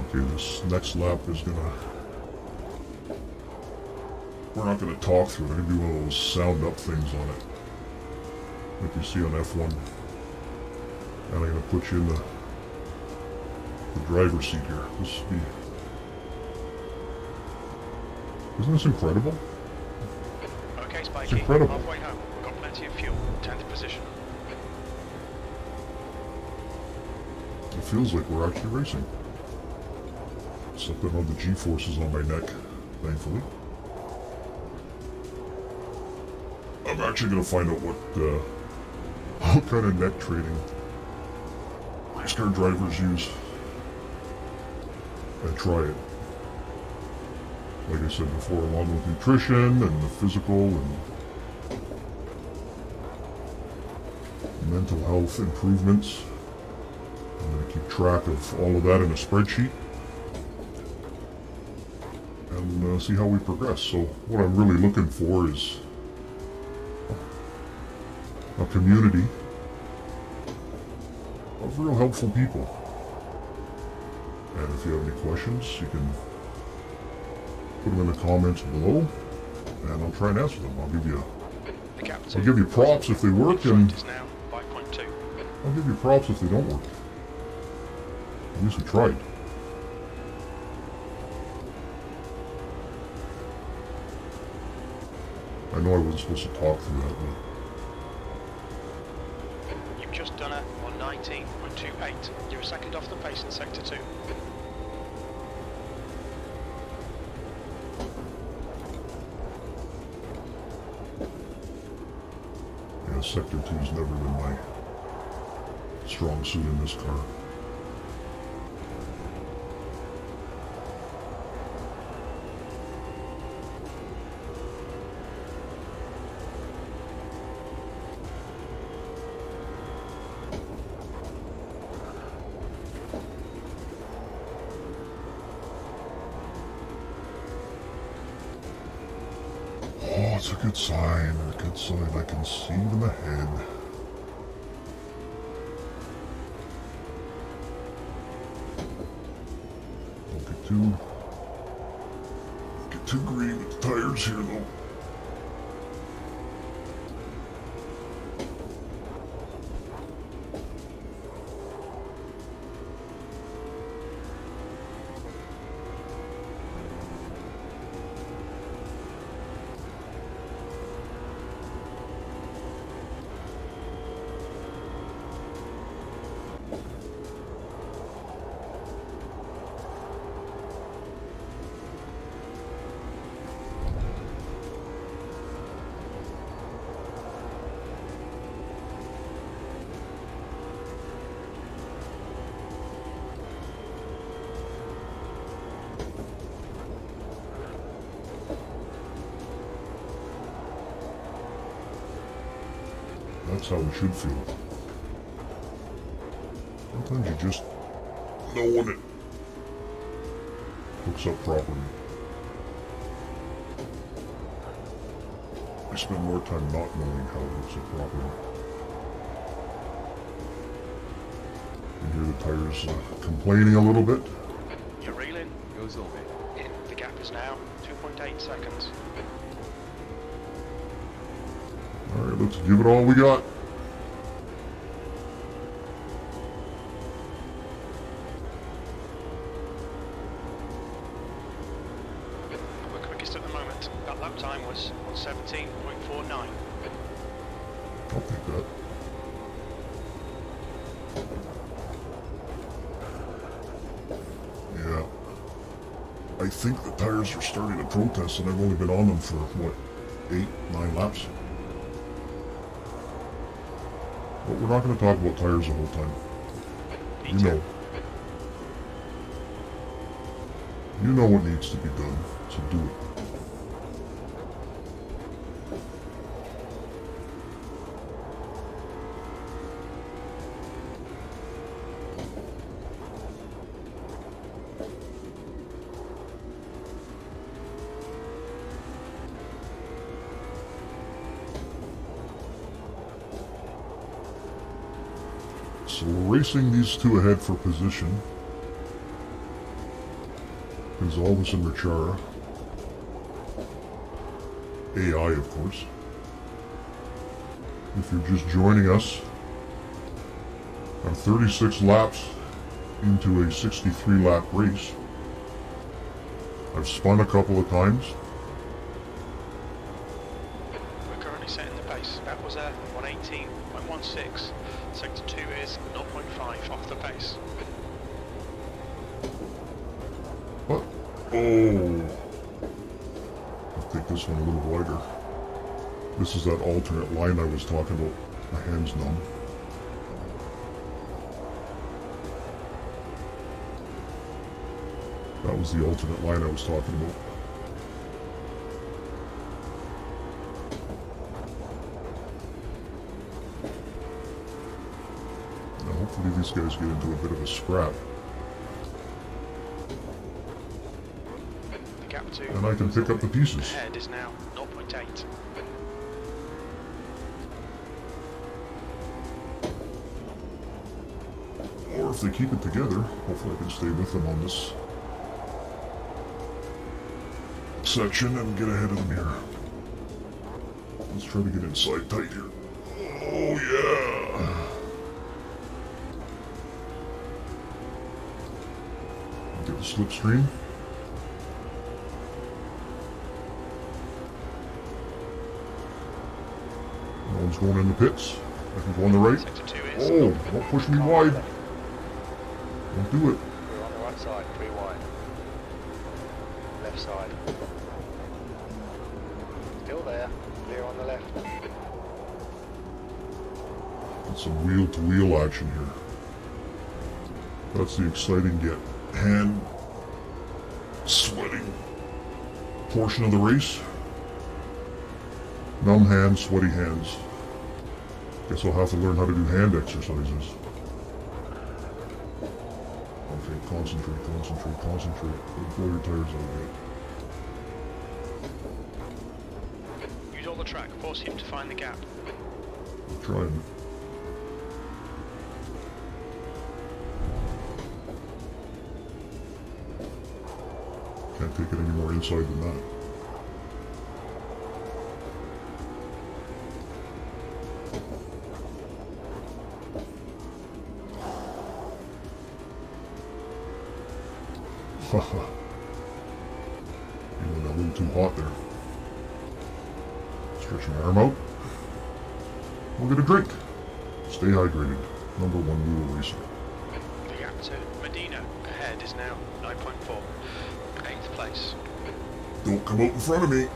Okay, this next lap is gonna... We're not gonna talk through it. I'm gonna do one of those sound up things on it. Like you see on F1. And I'm gonna put you in the driver's seat here. This would be... Isn't this incredible? Okay, It's Spikey, incredible. halfway home. We've got plenty of fuel. 10th position. It feels like we're actually racing. Except I don't have the G-forces on my neck, thankfully. I'm actually going to find out what kind of neck training race car drivers use and try it. Like I said before, along with nutrition and the physical and mental health improvements. I'm going to keep track of all of that in a spreadsheet and see how we progress. So what I'm really looking for is a community of real helpful people. And if you have any questions, you can put them in the comments below, and I'll try and answer them. The gap I'll give you props if they work, and is now 5.2. I'll give you props if they don't work. At least we tried. I know I wasn't supposed to talk through that, but You've just done a 119.28. You're a second off the pace in sector 2. Sector 2's never been my strong suit in this car. Oh, it's a good sign, a good sign. I can see them ahead. Don't get too green with the tires here though. That's how it should feel. Sometimes you just know when it hooks up properly. I spend more time not knowing how it hooks up properly. You hear the tires complaining a little bit. You're reeling. Goes over. The gap is now 2.8 seconds. Alright, let's give it all we got. We're quickest at the moment. That lap time was 1:17.49. I'll take that. Yeah. I think the tires are starting to protest and I've only been on them for, what, 8, 9 laps? But we're not going to talk about tires the whole time. You know. You know what needs to be done, so do it. So we're racing these two ahead for position. Gonzalez and Richara. AI, of course. If you're just joining us, I'm 36 laps into a 63 lap race. I've spun a couple of times. We're currently setting the pace. That was a 118.16. Sector 2 is 0.5 off the pace. What? Oh. I'll take this one a little wider. This is that alternate line I was talking about. My hand's numb. That was the alternate line I was talking about. Now hopefully these guys get into a bit of a scrap. The gap to And I can pick up the pieces. ahead is now 0.8. Or if they keep it together, hopefully I can stay with them on this section and get ahead of them here. Let's try to get inside tight here. Oh yeah! Get the slipstream. No one's going in the pits. I can go on the right. Sector 2 is Oh, don't push me wide. Don't do it. We're on the right side, 3 wide. Left side. Still there, clear on the left. some wheel-to-wheel action here. That's the exciting get. Hand sweating portion of the race. Numb hands, sweaty hands. Guess I'll have to learn how to do hand exercises. Okay, concentrate. Don't blow your tires out yet. Use all the track. Force him to find the gap. I'm trying. Can't take it any more inside than that. Haha. You went a little too hot there. Stretch my arm out. We'll get a drink. Stay hydrated. Number one rule racer. The gap to Medina ahead is now 9.4. 8th place. Don't come out in front of me.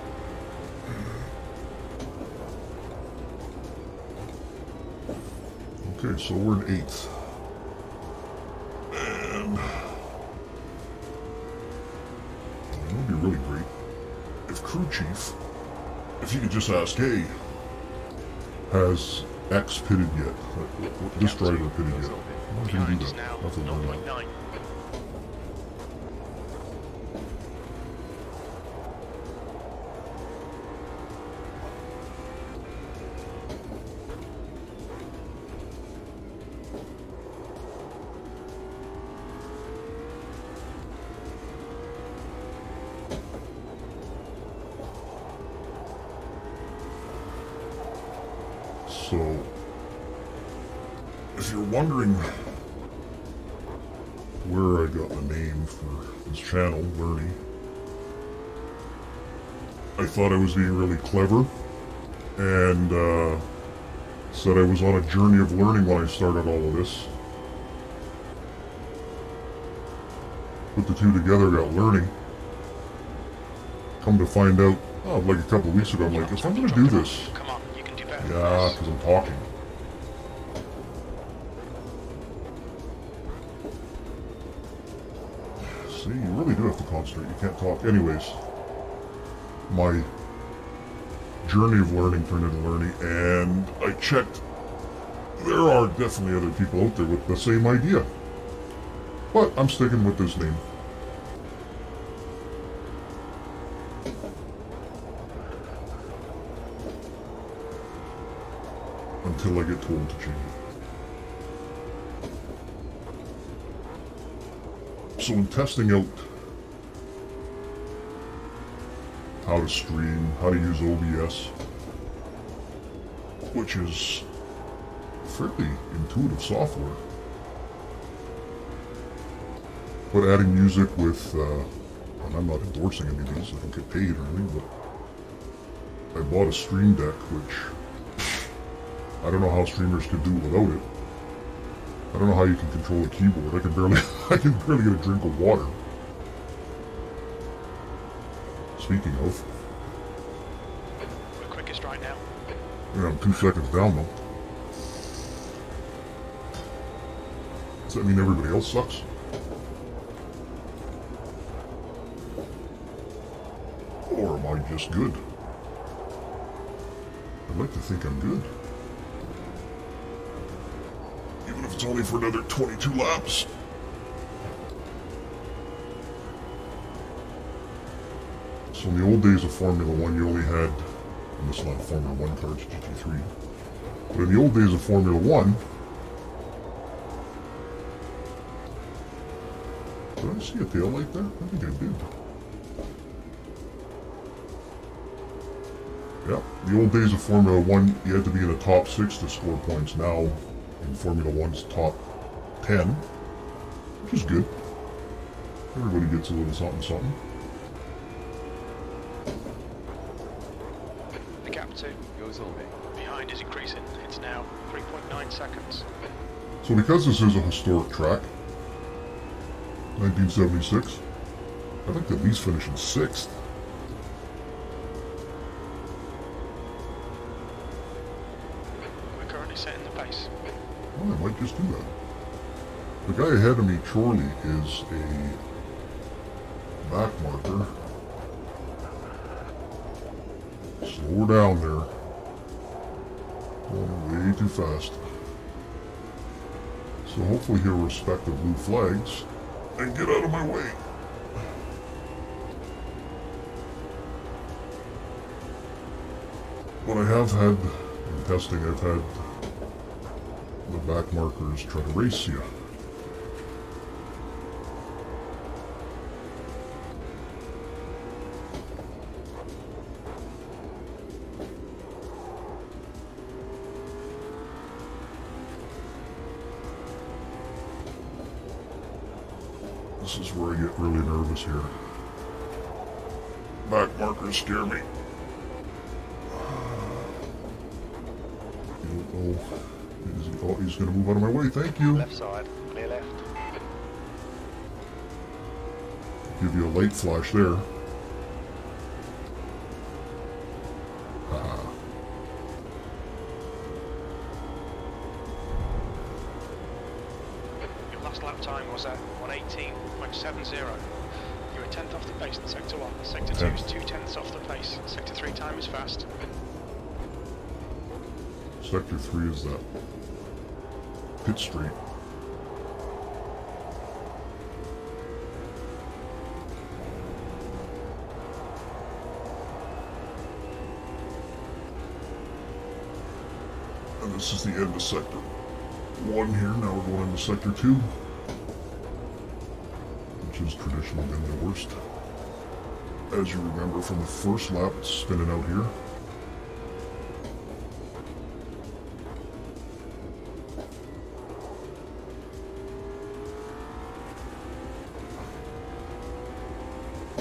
Okay, so we're in 8th. And it would be really great if crew chief, if you could just ask, hey, has X pitted yet? This driver pitted yet? Why can Behind you is do now that? That's a learn that. 0.9. So, if you're wondering where I got the name for this channel, Learny, I thought I was being really clever and said I was on a journey of learning when I started all of this. Put the two together, got learning. Come to find out, like a couple of weeks ago, I'm like, if I'm going to do this, Come on, you can do better. yeah, because I'm talking. See, you really do have to concentrate. You can't talk. Anyways, my journey of learning turned into learning, and I checked. There are definitely other people out there with the same idea. But I'm sticking with this name. Until I get told to change it. So in testing out how to stream, how to use OBS, which is fairly intuitive software, but adding music with, and I'm not endorsing any of these, I don't get paid or anything, but I bought a Stream Deck, which I don't know how streamers could do without it. I don't know how you can control a keyboard. I can barely get a drink of water. Speaking of, We're quickest right now. yeah, I'm 2 seconds down though. Does that mean everybody else sucks? Or am I just good? I'd like to think I'm good. Even if it's only for another 22 laps. So in the old days of Formula 1, you only had, and this is not Formula 1 car, it's GT3, but in the old days of Formula 1, did I see a tail light there? I think I did. Yeah, the old days of Formula 1, you had to be in the top 6 to score points. Now, in Formula 1's top 10, which is good. Everybody gets a little something, something. The gap to behind is increasing. It's now 3.9 seconds. So because this is a historic track, 1976, I'd like to at least finish in 6th. We're currently currently setting the pace. Well, I might just do that. The guy ahead of me, Chorley, is a back marker. Slow down there. Going way too fast. So hopefully he'll respect the blue flags and get out of my way. But I have had, in testing, I've had the back markers try to race you. This is where I get really nervous here. Back markers scare me. You don't know. Oh, he's going to move out of my way. Thank you. Left side, clear left. Give you a light flash there. Your last lap time was at 1:18.70. You were 10th off the pace in Sector 1. Sector 2 is 2/10ths off the pace. Sector 3 time is fast. Sector 3 is that pit street. And this is the end of Sector 1 here. Now we're going into Sector 2, which has traditionally been the worst. As you remember from the first lap, it's spinning out here.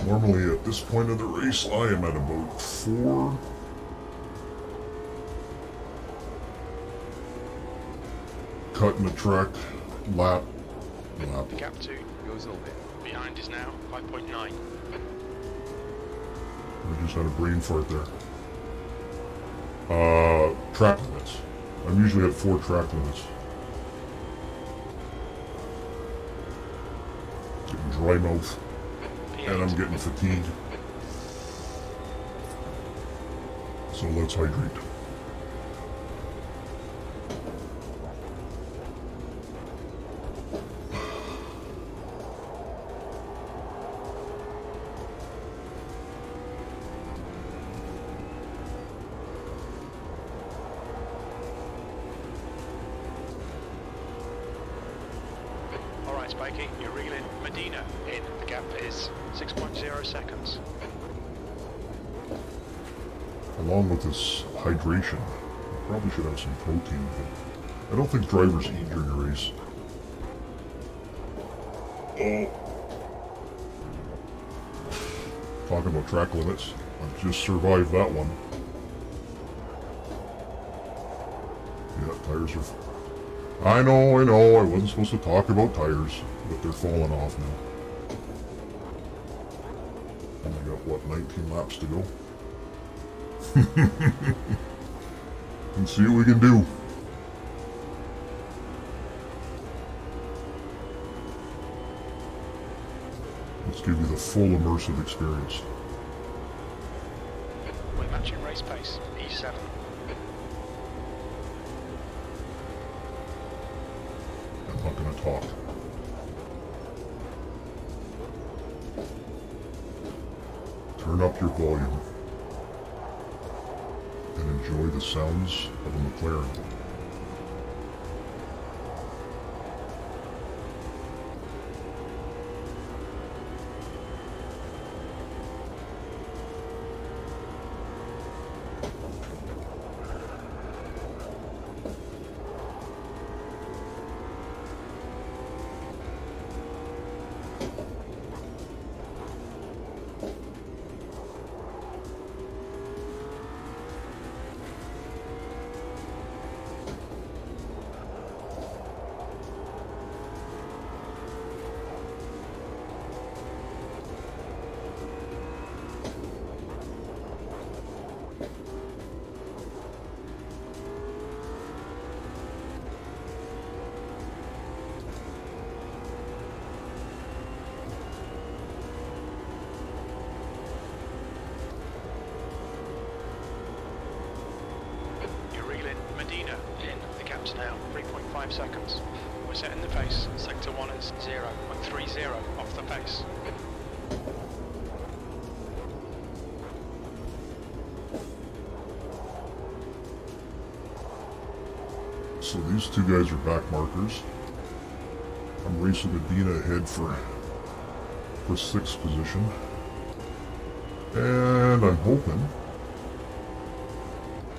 Normally at this point of the race, I am at about 4. Cutting the track, lap. The gap 2 goes over. Behind is now 5.9. I just had a brain fart there. Track limits. I'm usually at 4 track limits. Getting dry mouth. And I'm getting fatigued. So let's hydrate. Alright, Spikey, you're reeling Medina in. The gap is 6.0 seconds. Along with this hydration, I probably should have some protein, but I don't think drivers eat during a race. Oh. Talking about track limits, I've just survived that one. Yeah, tires are... I know, I wasn't supposed to talk about tires, but they're falling off now. And I got, what, 19 laps to go? And see what we can do. Let's give you the full immersive experience. We're matching race pace, E7. I'm not going to talk. Turn up your volume and enjoy the sounds of a McLaren. laps now, 3.5 seconds. We're setting the pace. Sector 1 is 0.30 off the pace. So these two guys are back markers. I'm racing Medina ahead for 6th position. And I'm hoping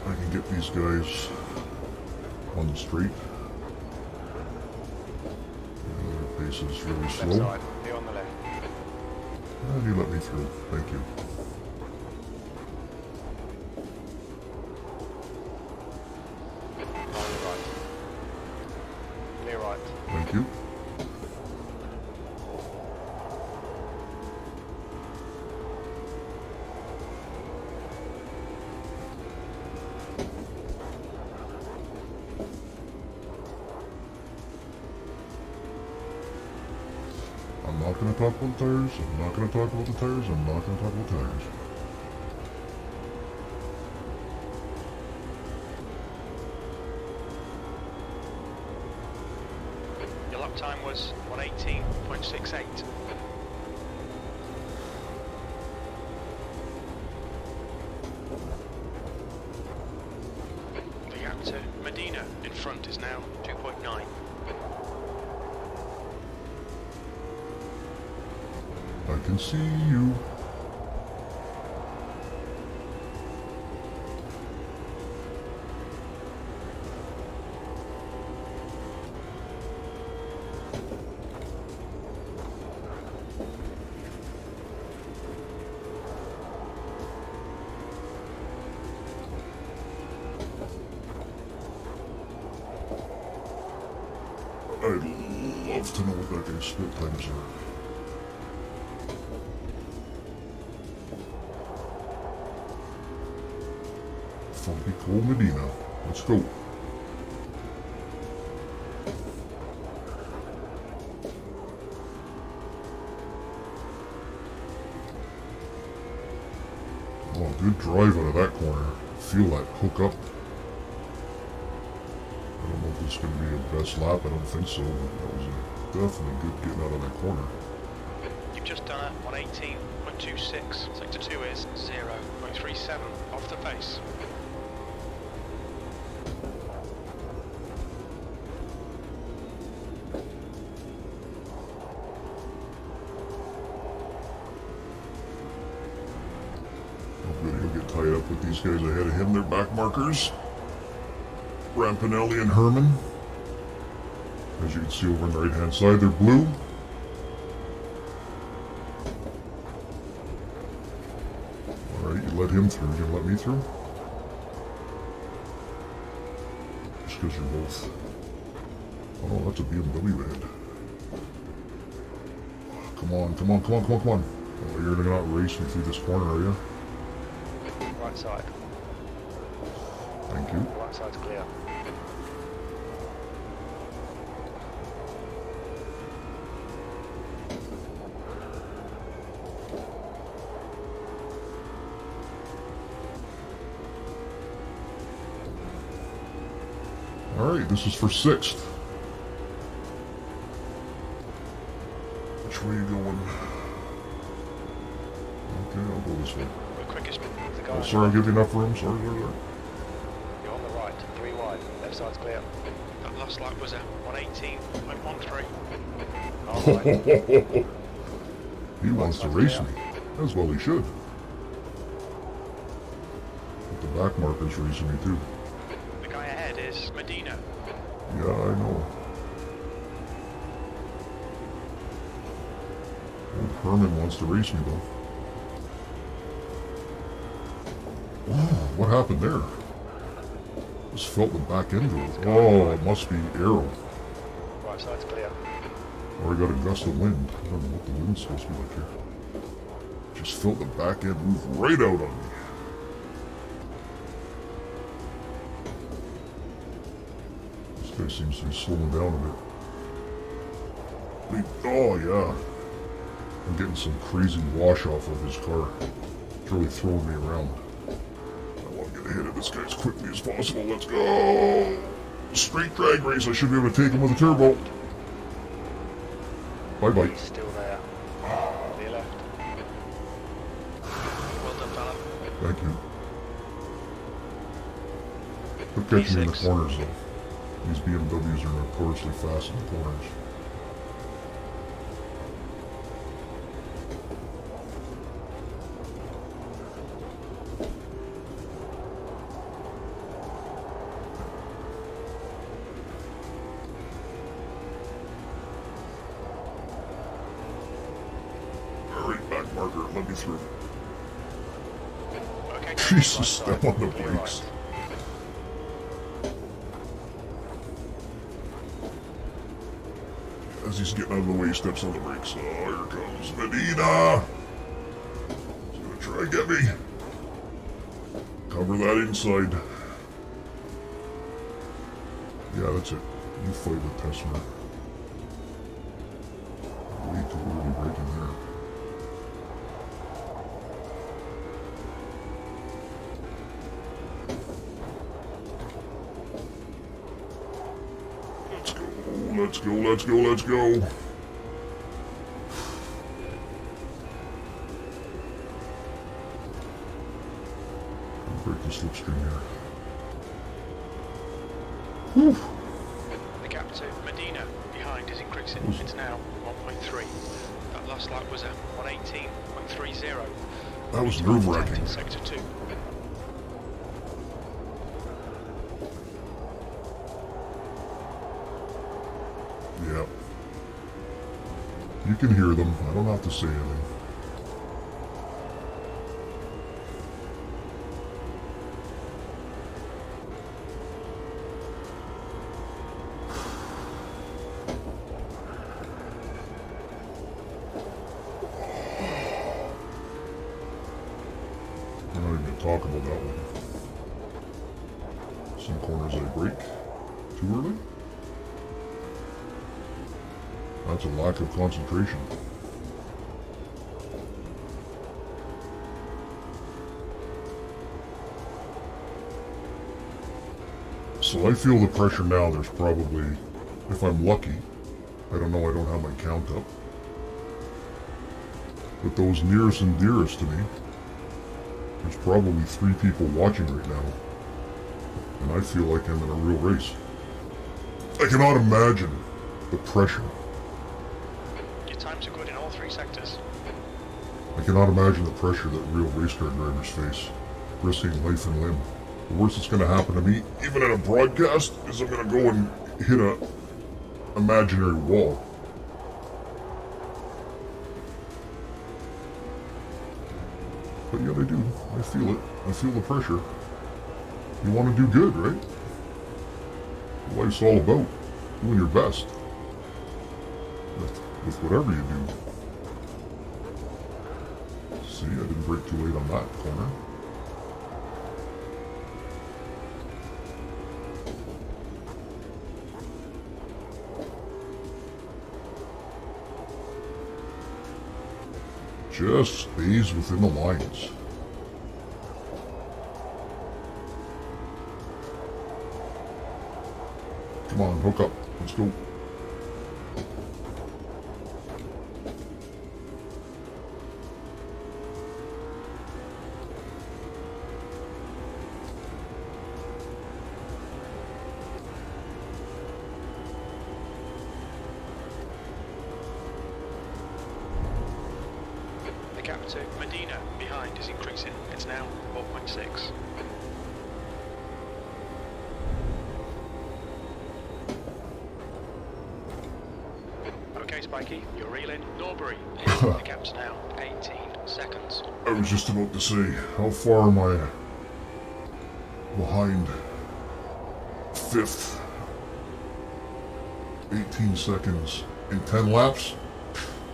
I can get these guys on the straight. Their pace is really Left slow. side, be on the left. And you let me through. Thank you. On the right. Clear right. Thank you. I'm not going to talk about the tires. I'm not going to talk about the tires. I'm not going to talk about tires. Your lap time was 118.68. The gap to Medina in front is now 2.9. I can see you. I'd love to know what that guy's split times are. Funky Cole Medina. Let's go. Oh, good drive out of that corner. Feel that hook up. I don't know if this is going to be a best lap. I don't think so. But that was definitely good getting out of that corner. You've just done a 118.26. Sector 2 is 0.37 off the pace. Good, he'll get tied up with these guys ahead of him. They're back markers. Rampinelli and Herman. As you can see over on the right hand side, they're blue. Alright, you let him through. You gonna let me through? Just because you're both... Oh, that's a BMW ahead. Come on, come on, come on, come on, come on. Oh, you're not racing through this corner, are you? Right side. Thank you. Right side's clear. Alright, this is for 6th. Which way are you going? Okay, I'll go this way. The quickest the guy. Oh, sorry, I'll give you enough room. Sorry, sorry, sorry. You're on the right, 3 wide. Left side's clear. That last lap was at 118.13. All right. He wants to race me. As well he should. But the back marker's racing me too. The guy ahead is Medina. Yeah, I know. Old Herman wants to race me though. Wow, what happened there? Just felt the back end of it. Oh, it must be arrow. Right side's clear. Or I got a gust of wind. I don't know what the wind's supposed to be like here. Just felt the back end move right out on me. This guy seems to be slowing down a bit. Oh yeah. I'm getting some crazy wash off of his car. It's really throwing me around. I want to get ahead of this guy as quickly as possible. Let's go! Straight drag race. I should be able to take him with a turbo. Bye-bye. He's still there. Clear left. Well done, fella. Thank you. He'll catch me in the P6. corners, though. These BMWs are notoriously fast in the corners. Alright, back marker, let me through. Okay. Jesus, Right step on the clear brakes. right. As he's getting out of the way, he steps on the brakes. Oh, here comes Medina! He's gonna try and get me. Cover that inside. Yeah, that's it. You fight with Tessmer. Way too early braking there. Let's go, let's go, let's go. Break the slipstream here. Whew. The gap to Medina behind is increasing. It's now 1.3. That last lap was at 118.30. That was nerve-wracking. In sector 2. Yeah. You can hear them. I don't have to say anything. I'm not even going to talk about that one. Some corners I break too early. That's a lack of concentration. So I feel the pressure now. There's probably, if I'm lucky, I don't know, I don't have my count up, but those nearest and dearest to me, there's probably 3 people watching right now, and I feel like I'm in a real race. I cannot imagine the pressure. Your times are good in all 3 sectors. I cannot imagine the pressure that real race car drivers face, risking life and limb. The worst that's going to happen to me, even in a broadcast, is I'm going to go and hit a imaginary wall. But yet I do. I feel it. I feel the pressure. You want to do good, right? Life's all about doing your best. With whatever you do. See, I didn't brake too late on that corner. Just stays within the lines. Come on, hook up. Let's go. The gap to Medina behind is increasing. It's now 4.6. Okay, Spikey, you're reeling. Norbury, the gap's now 18 seconds. I was just about to say, how far am I behind 5th? 18 seconds in 10 laps?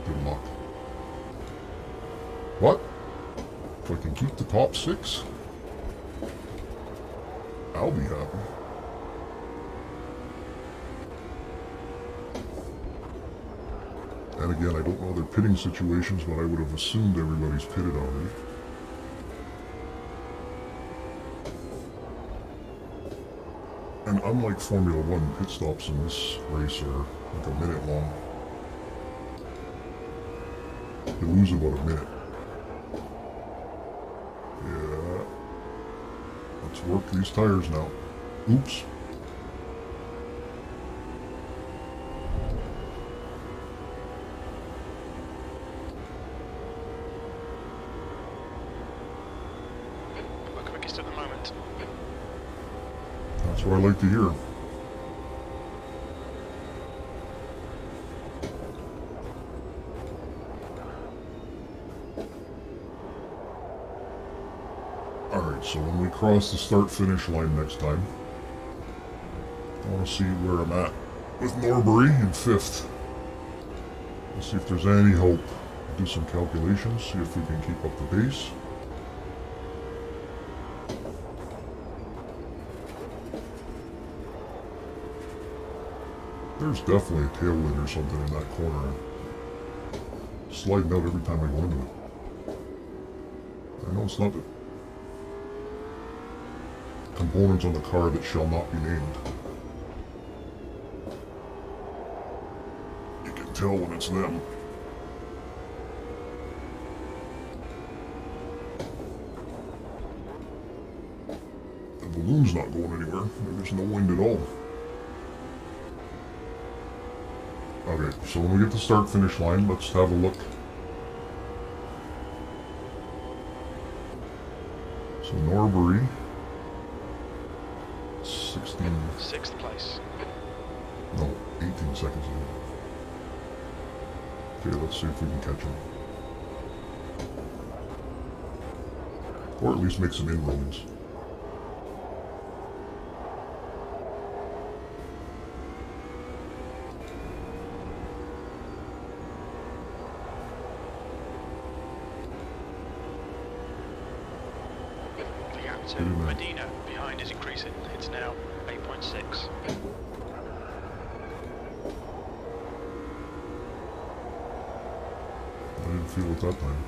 Good luck. What? If I can keep the top 6, I'll be happy. And again, I don't know their pitting situations, but I would have assumed everybody's pitted already. And unlike Formula One, pit stops in this race are like a minute long. You lose about a minute. Yeah. Let's work these tires now. Oops. We're quickest at the moment. That's what I like to hear. Alright, so when we cross the start-finish line next time, I want to see where I'm at with Norbury in 5th. Let's see if there's any hope. Do some calculations, see if we can keep up the pace. There's definitely a tailwind or something in that corner. Sliding out every time I go into it. I know it's not the components on the car that shall not be named. You can tell when it's them. The balloon's not going anywhere. There's no wind at all. Okay, so when we get to start-finish line, let's have a look. So Norbury, 16, 6th place. no, 18 seconds ago. Okay, let's see if we can catch him. Or at least make some inroads. The gap to Medina behind is increasing. It's now 8.6. I didn't feel it that time.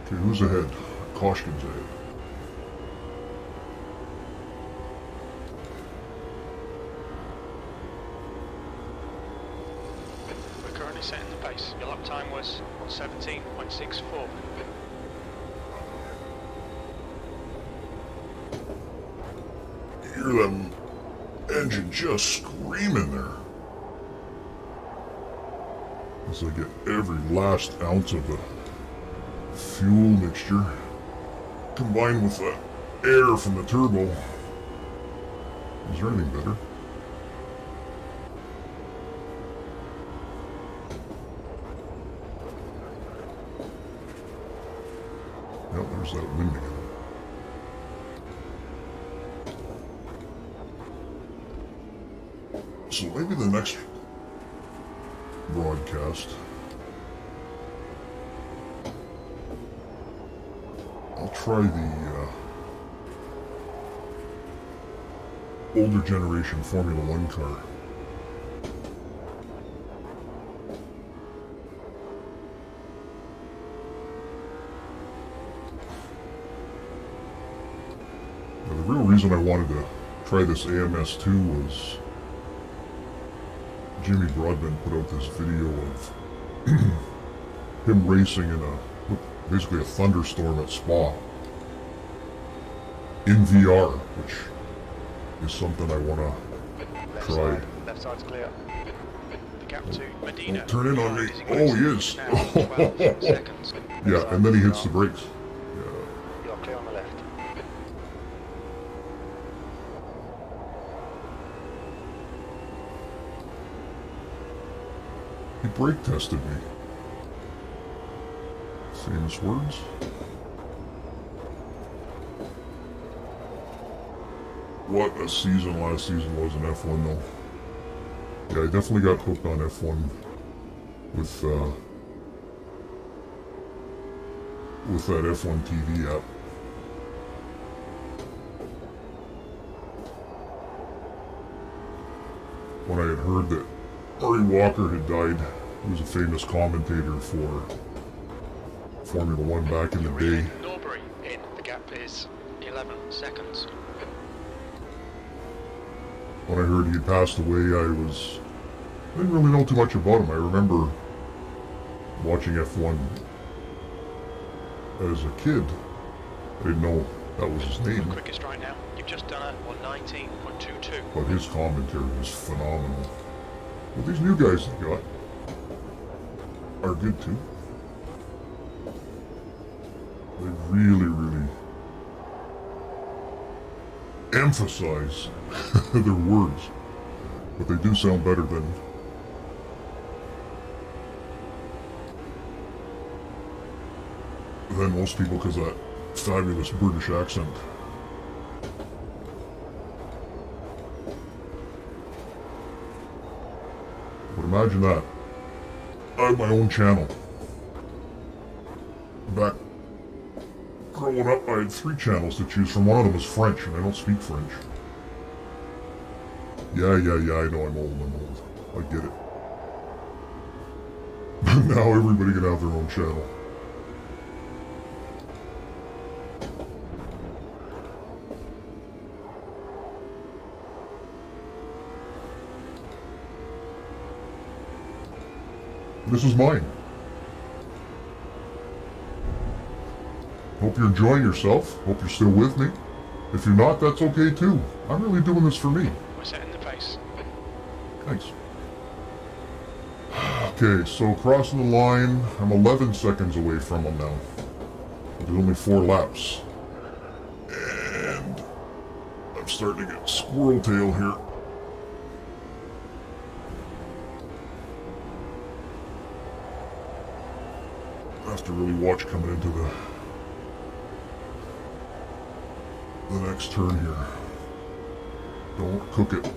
Okay, who's ahead? Koshkin's ahead. We're currently setting the pace. Your lap time was 1:17.64. You hear them engine just screaming there. As I get every last ounce of the fuel mixture combined with the air from the turbo. Is there anything better? Yep, there's that wind again. So maybe the next broadcast I'll try the older generation Formula One car. Now, the real reason I wanted to try this AMS2 was Jimmy Broadbent put out this video of him racing in basically a thunderstorm at Spa in VR, which is something I want to try. Left side's clear. The gap to Medina. Don't turn in on me. behind Oh, he increasing. is. Now 12 seconds. Yeah, and then he hits the brakes. You're clear on the left. He brake tested me. Famous words. What a season last season was in F1 though. Yeah, I definitely got hooked on F1 with that F1 TV app. When I had heard that Murray Walker had died, he was a famous commentator for Formula One back in the day. Norbury in. The gap is 11 seconds. When I heard he passed away, I didn't really know too much about him. I remember watching F1 as a kid. I didn't know that was his name, Quickest right now. You've just done a 119.22. but his commentary was phenomenal. Well, these new guys they got are good too. They really emphasize their words, but they do sound better than most people because of that fabulous British accent. But imagine that. I had my own channel. Back growing up, I had 3 channels to choose from. One of them was French, and I don't speak French. Yeah, I know I'm old. I get it. But now everybody can have their own channel. This is mine. Hope you're enjoying yourself. Hope you're still with me. If you're not, that's okay too. I'm really doing this for me. We're setting the pace. Thanks. Okay, so crossing the line, I'm 11 seconds away from him now. There's only 4 laps. And I'm starting to get squirrel tail here. I have to really watch coming into the next turn here. Don't cook it.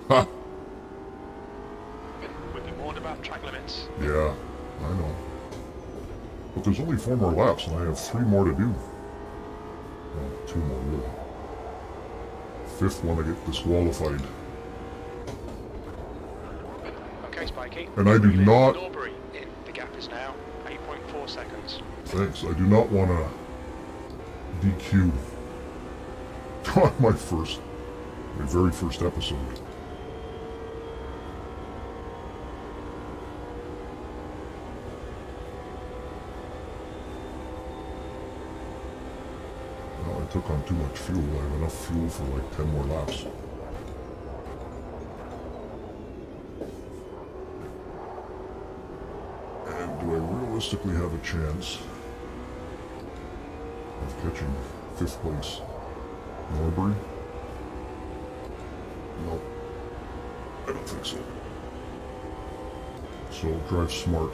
Ha! We've been warned about track limits. Yeah, I know. But there's only 4 more laps and I have 3 more to do. Well, 2 more really. 5th one I get disqualified. Okay, Spikey. And I do not... Norbury in. The gap is now 8.4 seconds. Thanks, I do not want to DQ on my very first episode. Well, I took on too much fuel. I have enough fuel for like 10 more laps. And do I realistically have a chance of catching 5th place? Norbury? No. I don't think so. So drive smart.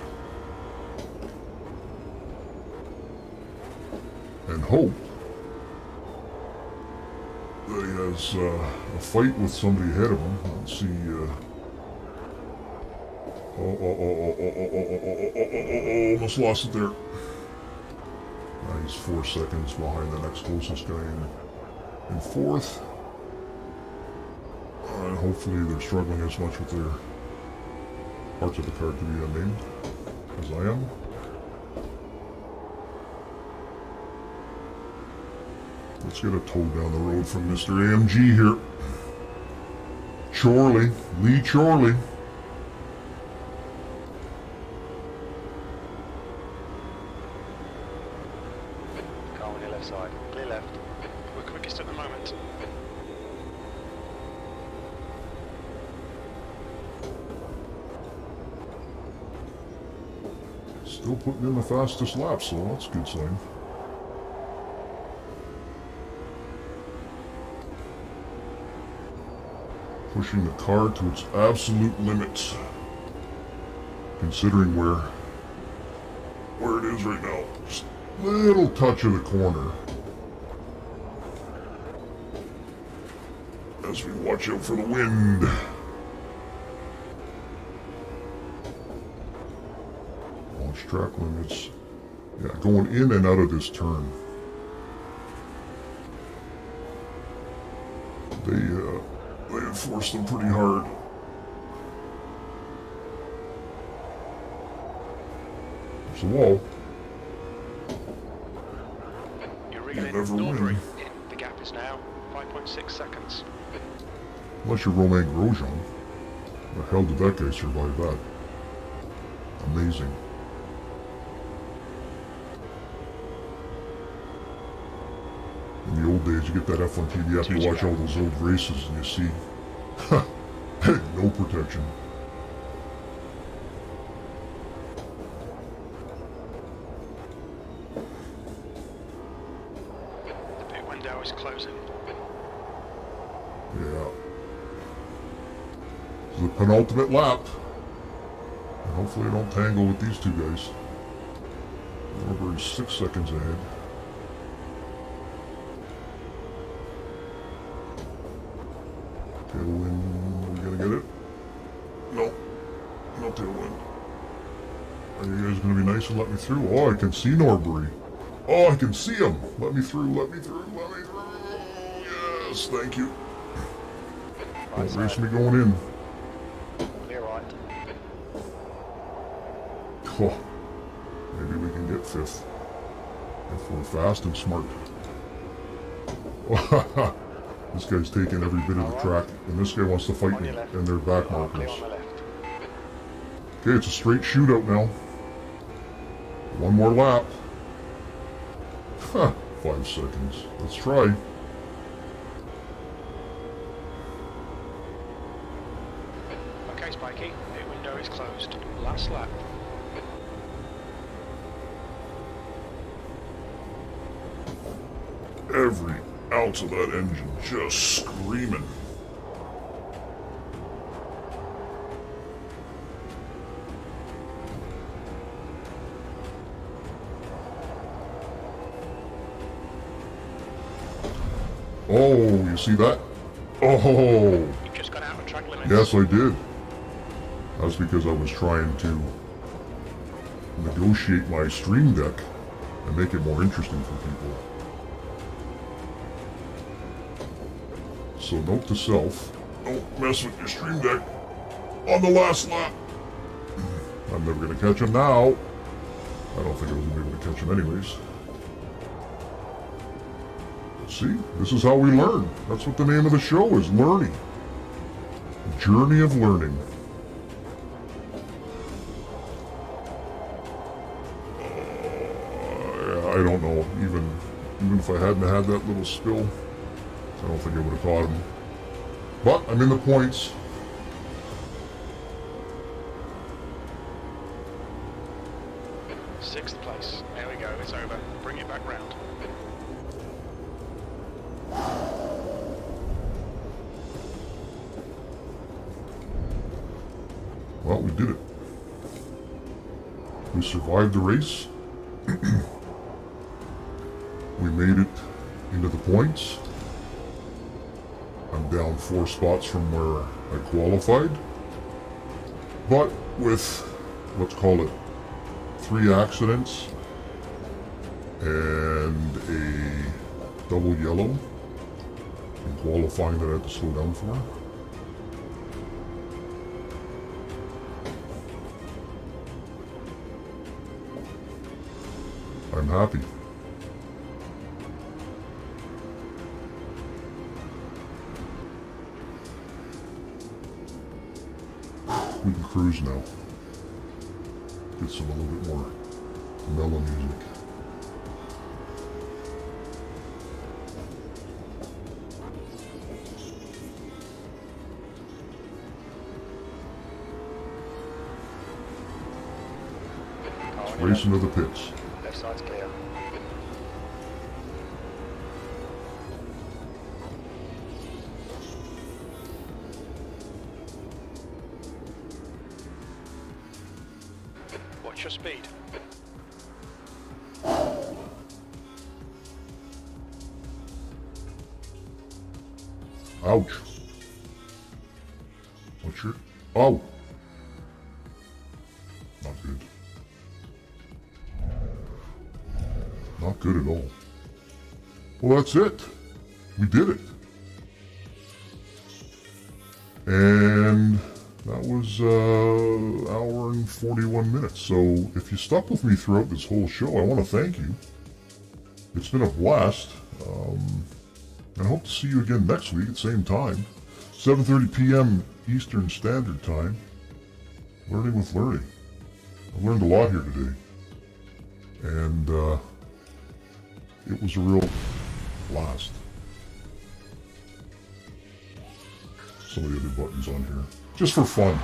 And hope that he has a fight with somebody ahead of him. Let's see. Almost lost it there. He's 4 seconds behind the next closest guy in 4th. And hopefully they're struggling as much with their parts of the car to be unnamed as I am. Let's get a tow down the road from Mr. AMG here. Chorley, Lee Chorley. Car on your left side. Clear left. We're quickest at the moment. Still putting in the fastest lap, so that's a good sign. Pushing the car to its absolute limits. considering where it is right now. Just a little touch of the corner. As we watch out for the wind. Launch track limits. Yeah, going in and out of this turn. They enforce them pretty hard. There's a wall. You're You reeling never Nordry. win. The gap is now 5.6 seconds. Unless you're Romain Grosjean. The hell did that guy survive that? Amazing. In the old days, you get that F1 TV, you have to watch all those old races and you see, no protection. The pit window is closing. Yeah. This is the penultimate lap. And hopefully I don't tangle with these two guys. We're 6 seconds ahead. Tailwind, we gonna get it? No. No tailwind. Are you guys gonna be nice and let me through? Oh, I can see Norbury. Oh, I can see him. Let me through, let me through, let me through. Yes, thank you. Right Don't race side. me going in. Clear right. Oh, maybe we can get fifth. If we're fast and smart. This guy's taking every bit of the track, and this guy wants to fight On me, your left. and they're back Clear markers. on the left. Okay, it's a straight shootout now. One more lap. 5 seconds. Let's try. Okay, Spikey. Pit window is closed. Last lap. Every ounce of that engine just screaming. Oh, you see that? Oh, You've just got out of track limits. yes, I did. That's because I was trying to negotiate my stream deck and make it more interesting for people. So note to self, don't mess with your stream deck on the last lap. I'm never going to catch him now. I don't think I was going to be able to catch him anyways. See, this is how we learn. That's what the name of the show is, learning. Journey of learning. I don't know, even if I hadn't had that little spill, I don't think I would have caught him. But I'm in the points. Sixth place. There we go. It's over. Bring it back round. Well, we did it. We survived the race. We made it into the points. I'm down 4 spots from where I qualified. But with, let's call it, 3 accidents and a double yellow in qualifying that I had to slow down for. I'm happy. We can cruise now. Get some a little bit more mellow music. Car on your Race into the pits. left. Left side's clear. What's your speed? Ouch. What's your... Oh. Not good. Not good at all. Well, that's it. We did it. And that was hour and 41 minutes. So if you stuck with me throughout this whole show, I want to thank you. It's been a blast. And I hope to see you again next week at the same time. 7:30 p.m. Eastern Standard Time. Learning with Learning. I learned a lot here today. And it was a real blast. Some of the other buttons on here. Just for fun.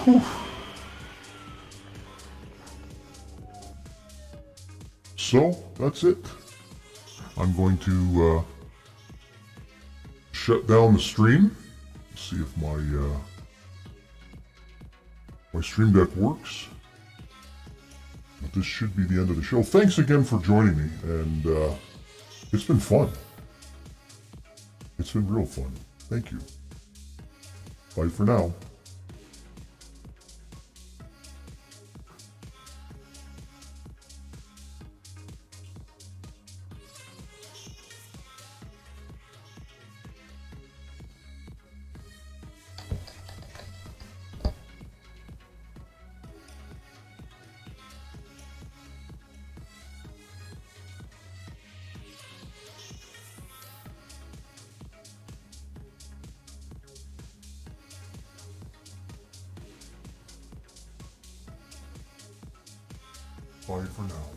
Whew. So, that's it. I'm going to shut down the stream. See if my my stream deck works. But this should be the end of the show. Thanks again for joining me, and it's been fun. It's been real fun. Thank you. Bye for now. Bye for now.